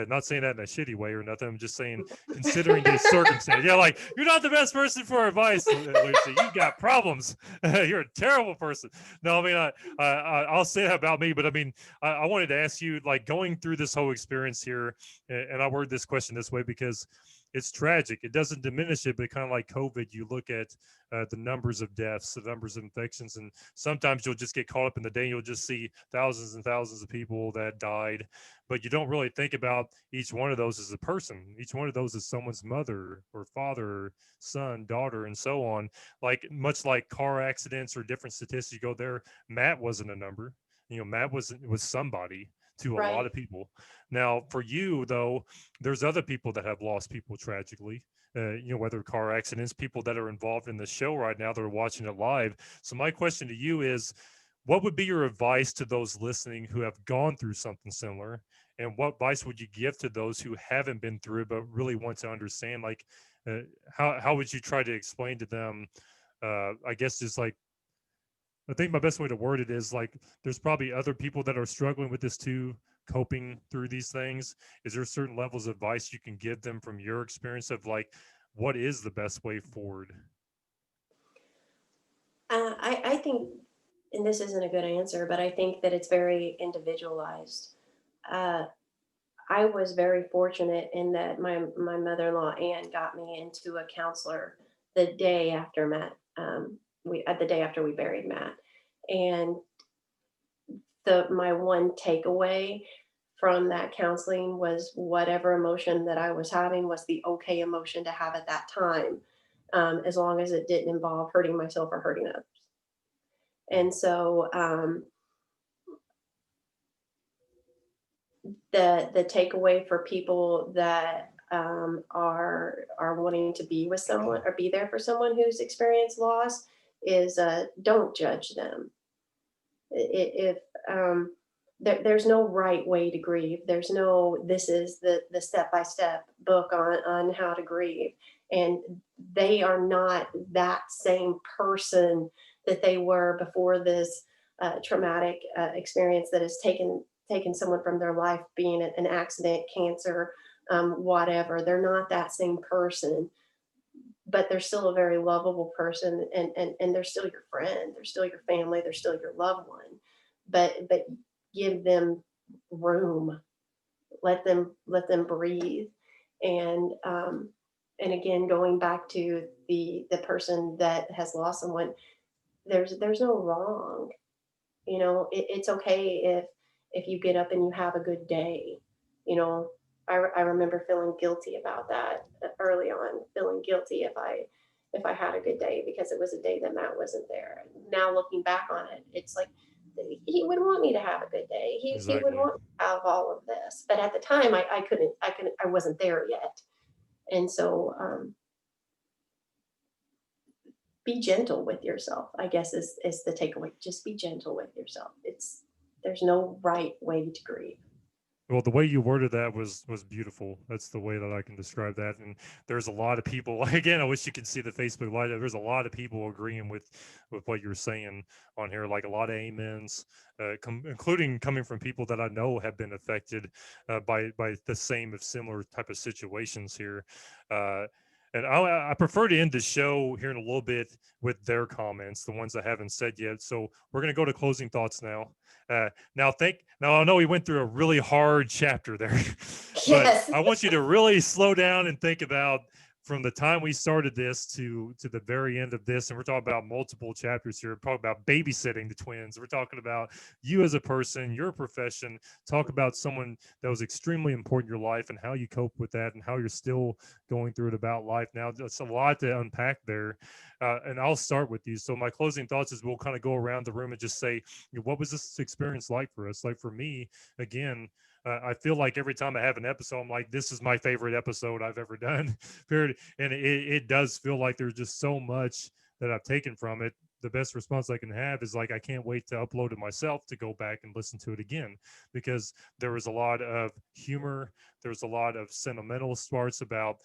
not saying that in a shitty way or nothing. I'm just saying, considering the circumstance. Yeah, like, you're not the best person for advice, Lucy. You got problems. You're a terrible person. No, I mean, I'll say that about me, but I mean, I wanted to ask you, like, going through this whole experience here, and I word this question this way because it's tragic. It doesn't diminish it, but kind of like COVID, you look at the numbers of deaths, the numbers of infections, and sometimes you'll just get caught up in the day. You'll just see thousands and thousands of people that died, but you don't really think about each one of those as a person. Each one of those is someone's mother or father, son, daughter, and so on. Like much like car accidents or different statistics, you go there. Matt wasn't a number. Matt was somebody to a lot of people. Now, for you, though, there's other people that have lost people tragically, whether car accidents, people that are involved in the show right now that are watching it live. So my question to you is, what would be your advice to those listening who have gone through something similar? And what advice would you give to those who haven't been through it but really want to understand? Like, how would you try to explain to them, I guess, just like I think my best way to word it is like there's probably other people that are struggling with this too, coping through these things. Is there certain levels of advice you can give them from your experience of like what is the best way forward? I think, and this isn't a good answer, but I think that it's very individualized. Uh, I was very fortunate in that my mother-in-law Ann got me into a counselor the day after Matt. The day after we buried Matt, and the my one takeaway from that counseling was whatever emotion that I was having was the okay emotion to have at that time, as long as it didn't involve hurting myself or hurting others. And so the takeaway for people that are wanting to be with someone or be there for someone who's experienced loss is don't judge them. If there's no right way to grieve, there's no this is the step by step book on how to grieve, and they are not that same person that they were before this traumatic experience that has taken someone from their life, being an accident, cancer, whatever. They're not that same person, but they're still a very lovable person, and they're still your friend, they're still your family, they're still your loved one. But give them room, let them breathe. And again, going back to the person that has lost someone, there's no wrong. It's okay if you get up and you have a good day. you know I remember feeling guilty about that early on, feeling guilty if I had a good day because it was a day that Matt wasn't there. Now looking back on it, it's like he would want me to have a good day. He would Exactly. want me to have all of this, but at the time I wasn't there yet. And so be gentle with yourself, I guess, is the takeaway. Just be gentle with yourself. There's no right way to grieve. Well, the way you worded that was beautiful. That's the way that I can describe that. And there's a lot of people. Again, I wish you could see the Facebook Live. There's a lot of people agreeing with what you're saying on here. Like a lot of amens, including coming from people that I know have been affected by the same if similar type of situations here. And I prefer to end the show here in a little bit with their comments, the ones I haven't said yet. So we're going to go to closing thoughts now. Now I know we went through a really hard chapter there, but Yes. I want you to really slow down and think about from the time we started this to the very end of this. And we're talking about multiple chapters here. We're talking about babysitting the twins. We're talking about you as a person, your profession, talk about someone that was extremely important in your life and how you cope with that and how you're still going through it about life. Now, it's a lot to unpack there. And I'll start with you. So my closing thoughts is we'll kind of go around the room and just say, what was this experience like for us? Like for me, again, I feel like every time I have an episode, I'm like, this is my favorite episode I've ever done. Period. And it does feel like there's just so much that I've taken from it. The best response I can have is like, I can't wait to upload it myself to go back and listen to it again, because there was a lot of humor. There was a lot of sentimental parts about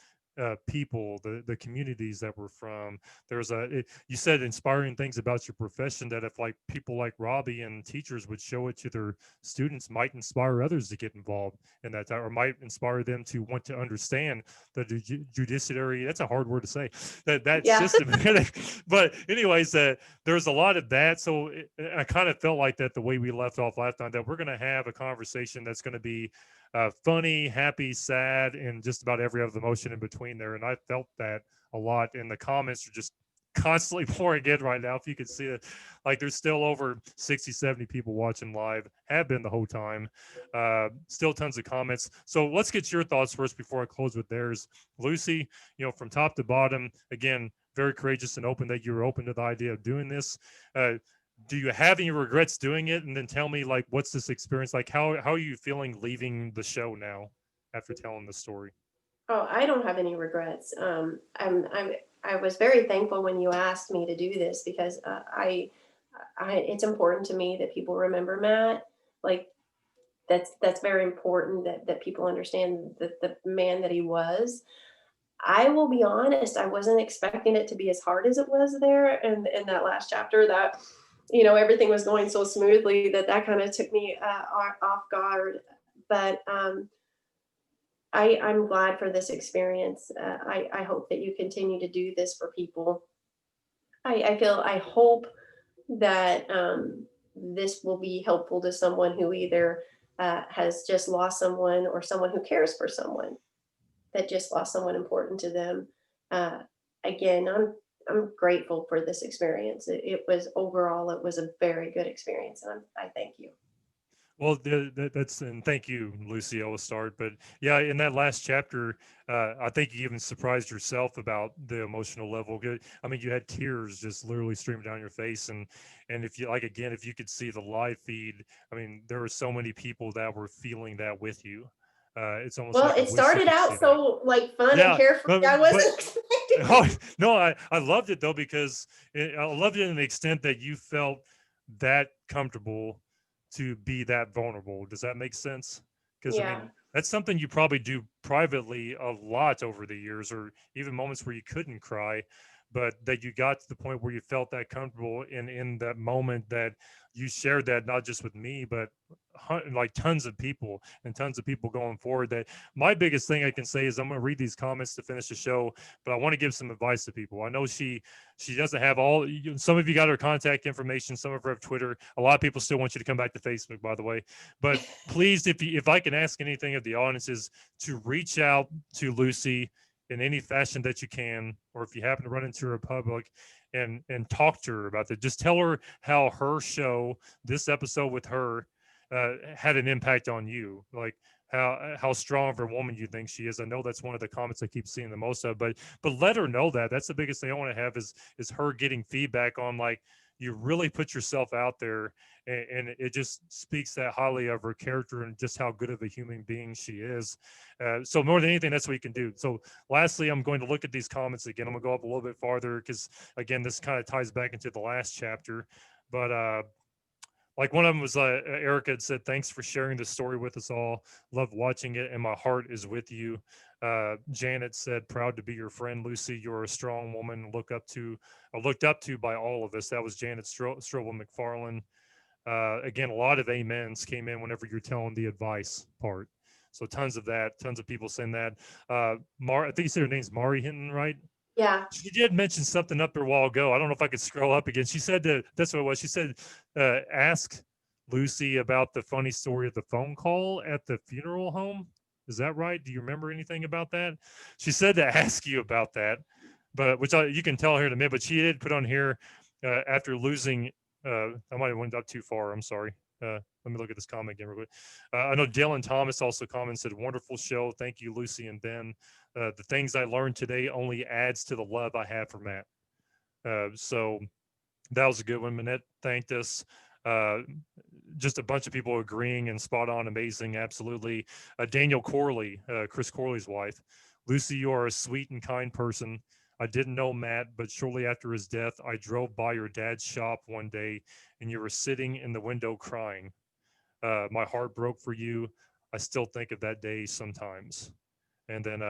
people, the communities that we're from. You said inspiring things about your profession that if like people like Robbie and teachers would show it to their students, might inspire others to get involved in that, or might inspire them to want to understand the judiciary. That's a hard word to say, that Yeah. system. But anyways, there's a lot of that. So I kind of felt like that the way we left off last time, that we're going to have a conversation that's going to be funny, happy, sad, and just about every other emotion in between there. And I felt that a lot. And the comments are just constantly pouring in right now. If you could see it, like there's still over 60, 70 people watching live, have been the whole time. Still tons of comments. So let's get your thoughts first before I close with theirs. Lucy, from top to bottom, again, very courageous and open that you were open to the idea of doing this. Do you have any regrets doing it? And then tell me, like, what's this experience like? How are you feeling leaving the show now after telling the story? Oh, I don't have any regrets. I was very thankful when you asked me to do this because it's important to me that people remember Matt. Like that's very important that people understand the man that he was. I will be honest, I wasn't expecting it to be as hard as it was there in that last chapter. That everything was going so smoothly that kind of took me off guard. But I'm glad for this experience. I hope that you continue to do this for people. I hope that this will be helpful to someone who either has just lost someone, or someone who cares for someone that just lost someone important to them. Again, I'm grateful for this experience. It was a very good experience, and I thank you. Well, that's, and thank you, Lucy. I will start, but yeah, in that last chapter, I think you even surprised yourself about the emotional level. I mean, you had tears just literally streaming down your face, and if you like, again, if you could see the live feed, I mean, there were so many people that were feeling that with you. It's almost Well, like I it wish you started could see out that. so like fun and Yeah, carefree. I but wasn't expecting. oh no, I loved it though, because I loved it in the extent that you felt that comfortable to be that vulnerable. Does that make sense? Because I Yeah. mean, that's something you probably do privately a lot over the years, or even moments where you couldn't cry, but that you got to the point where you felt that comfortable in that moment, that you shared that not just with me, but like tons of people and tons of people going forward. That my biggest thing I can say is, I'm going to read these comments to finish the show, but I want to give some advice to people. I know she doesn't have all, some of you got her contact information, some of her have Twitter. A lot of people still want you to come back to Facebook, by the way. But please, if I can ask anything of the audience, is to reach out to Lucy in any fashion that you can, or if you happen to run into her in public, and talk to her about that. Just tell her how her show, this episode with her, had an impact on you, like how strong of a woman you think she is. I know that's one of the comments I keep seeing the most of, but let her know that. That's the biggest thing I want to have, is her getting feedback on, like, you really put yourself out there, and it just speaks that highly of her character and just how good of a human being she is. So more than anything, that's what you can do. So lastly, I'm going to look at these comments again. I'm gonna go up a little bit farther, because again, this kind of ties back into the last chapter. But like one of them was Erica had said, "Thanks for sharing this story with us all. Love watching it, and my heart is with you." Janet said, "Proud to be your friend, Lucy. You're a strong woman, looked up to by all of us." That was Janet Strobel McFarland. Again, a lot of amens came in whenever you're telling the advice part. So tons of that, tons of people saying that. I think you said her name's Mari Hinton, right? Yeah. She did mention something up there a while ago. I don't know if I could scroll up again. She said that's what it was. She said, ask Lucy about the funny story of the phone call at the funeral home. Is that right? Do you remember anything about that? She said to ask you about that, but you can tell here in a minute. But she did put on here, after losing. I might have went up too far. I'm sorry. Let me look at this comment again real quick. I know Dylan Thomas also commented, "Wonderful show. Thank you, Lucy and Ben. The things I learned today only adds to the love I have for Matt." So that was a good one. Manette thanked us. Just a bunch of people agreeing and spot on, amazing, absolutely. Daniel Corley, Chris Corley's wife. "Lucy, you are a sweet and kind person. I didn't know Matt, but shortly after his death, I drove by your dad's shop one day, and you were sitting in the window crying. My heart broke for you. I still think of that day sometimes." And then,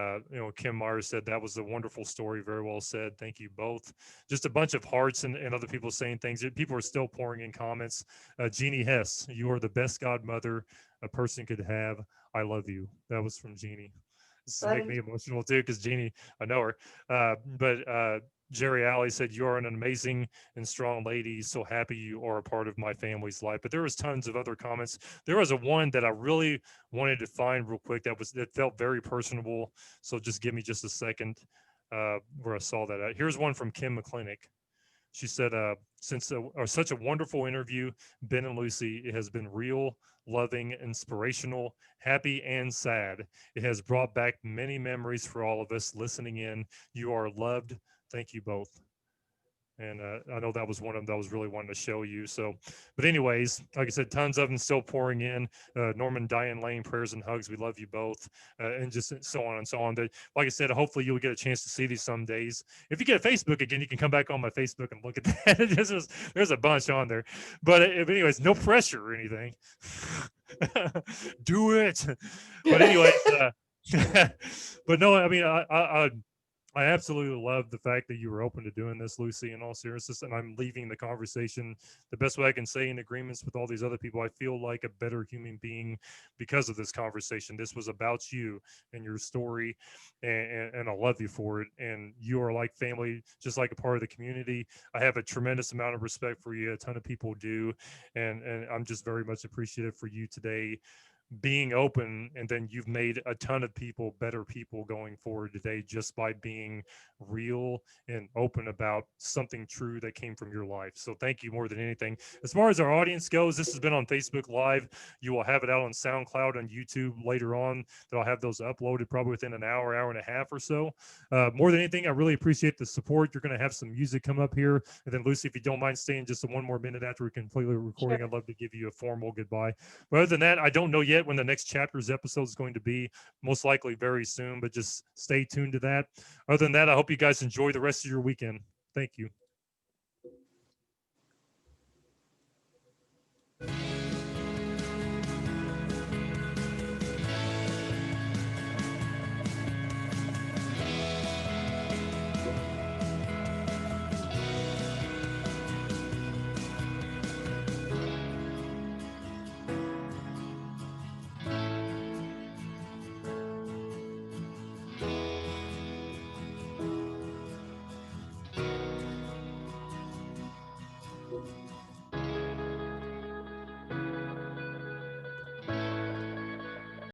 Kim Myers said, "That was a wonderful story. Very well said. Thank you both." Just a bunch of hearts and other people saying things. People are still pouring in comments. Jeannie Hess, "You are the best godmother a person could have. I love you." That was from Jeannie. This make me emotional too, because Jeannie, I know her. But Jerry Alley said, "You are an amazing and strong lady. So happy you are a part of my family's life." But there was tons of other comments. There was a one that I really wanted to find real quick that felt very personable. So just give me just a second where I saw that at. Here's one from Kim McClinic. She said, "Since such a wonderful interview, Ben and Lucy, it has been real, loving, inspirational, happy, and sad. It has brought back many memories for all of us listening in. You are loved. Thank you both." And I know that was one of them that I was really wanting to show you. So, but anyways, like I said, tons of them still pouring in. Norman, Diane Lane, prayers and hugs. We love you both, and just so on and so on. But like I said, hopefully you'll get a chance to see these some days. If you get a Facebook again, you can come back on my Facebook and look at that. There's a bunch on there. But anyways, no pressure or anything. Do it. But anyways, but no, I mean, I absolutely love the fact that you were open to doing this, Lucy, in all seriousness. And I'm leaving the conversation the best way I can say, in agreements with all these other people. I feel like a better human being because of this conversation. This was about you and your story, and I love you for it. And you are like family, just like a part of the community. I have a tremendous amount of respect for you. A ton of people do. And I'm just very much appreciative for you today being open, and then you've made a ton of people better people going forward today just by being real and open about something true that came from your life. So thank you more than anything. As far as our audience goes, this has been on Facebook Live. You will have it out on SoundCloud and YouTube later on. That I'll have those uploaded probably within an hour, hour and a half or so. More than anything, I really appreciate the support. You're going to have some music come up here, and then Lucy, if you don't mind staying just one more minute after we complete the recording, Sure. I'd love to give you a formal goodbye. But other than that, I don't know yet when the next chapter's episode is going to be. Most likely very soon, but just stay tuned to that. Other than that, I hope you guys enjoy the rest of your weekend. Thank you.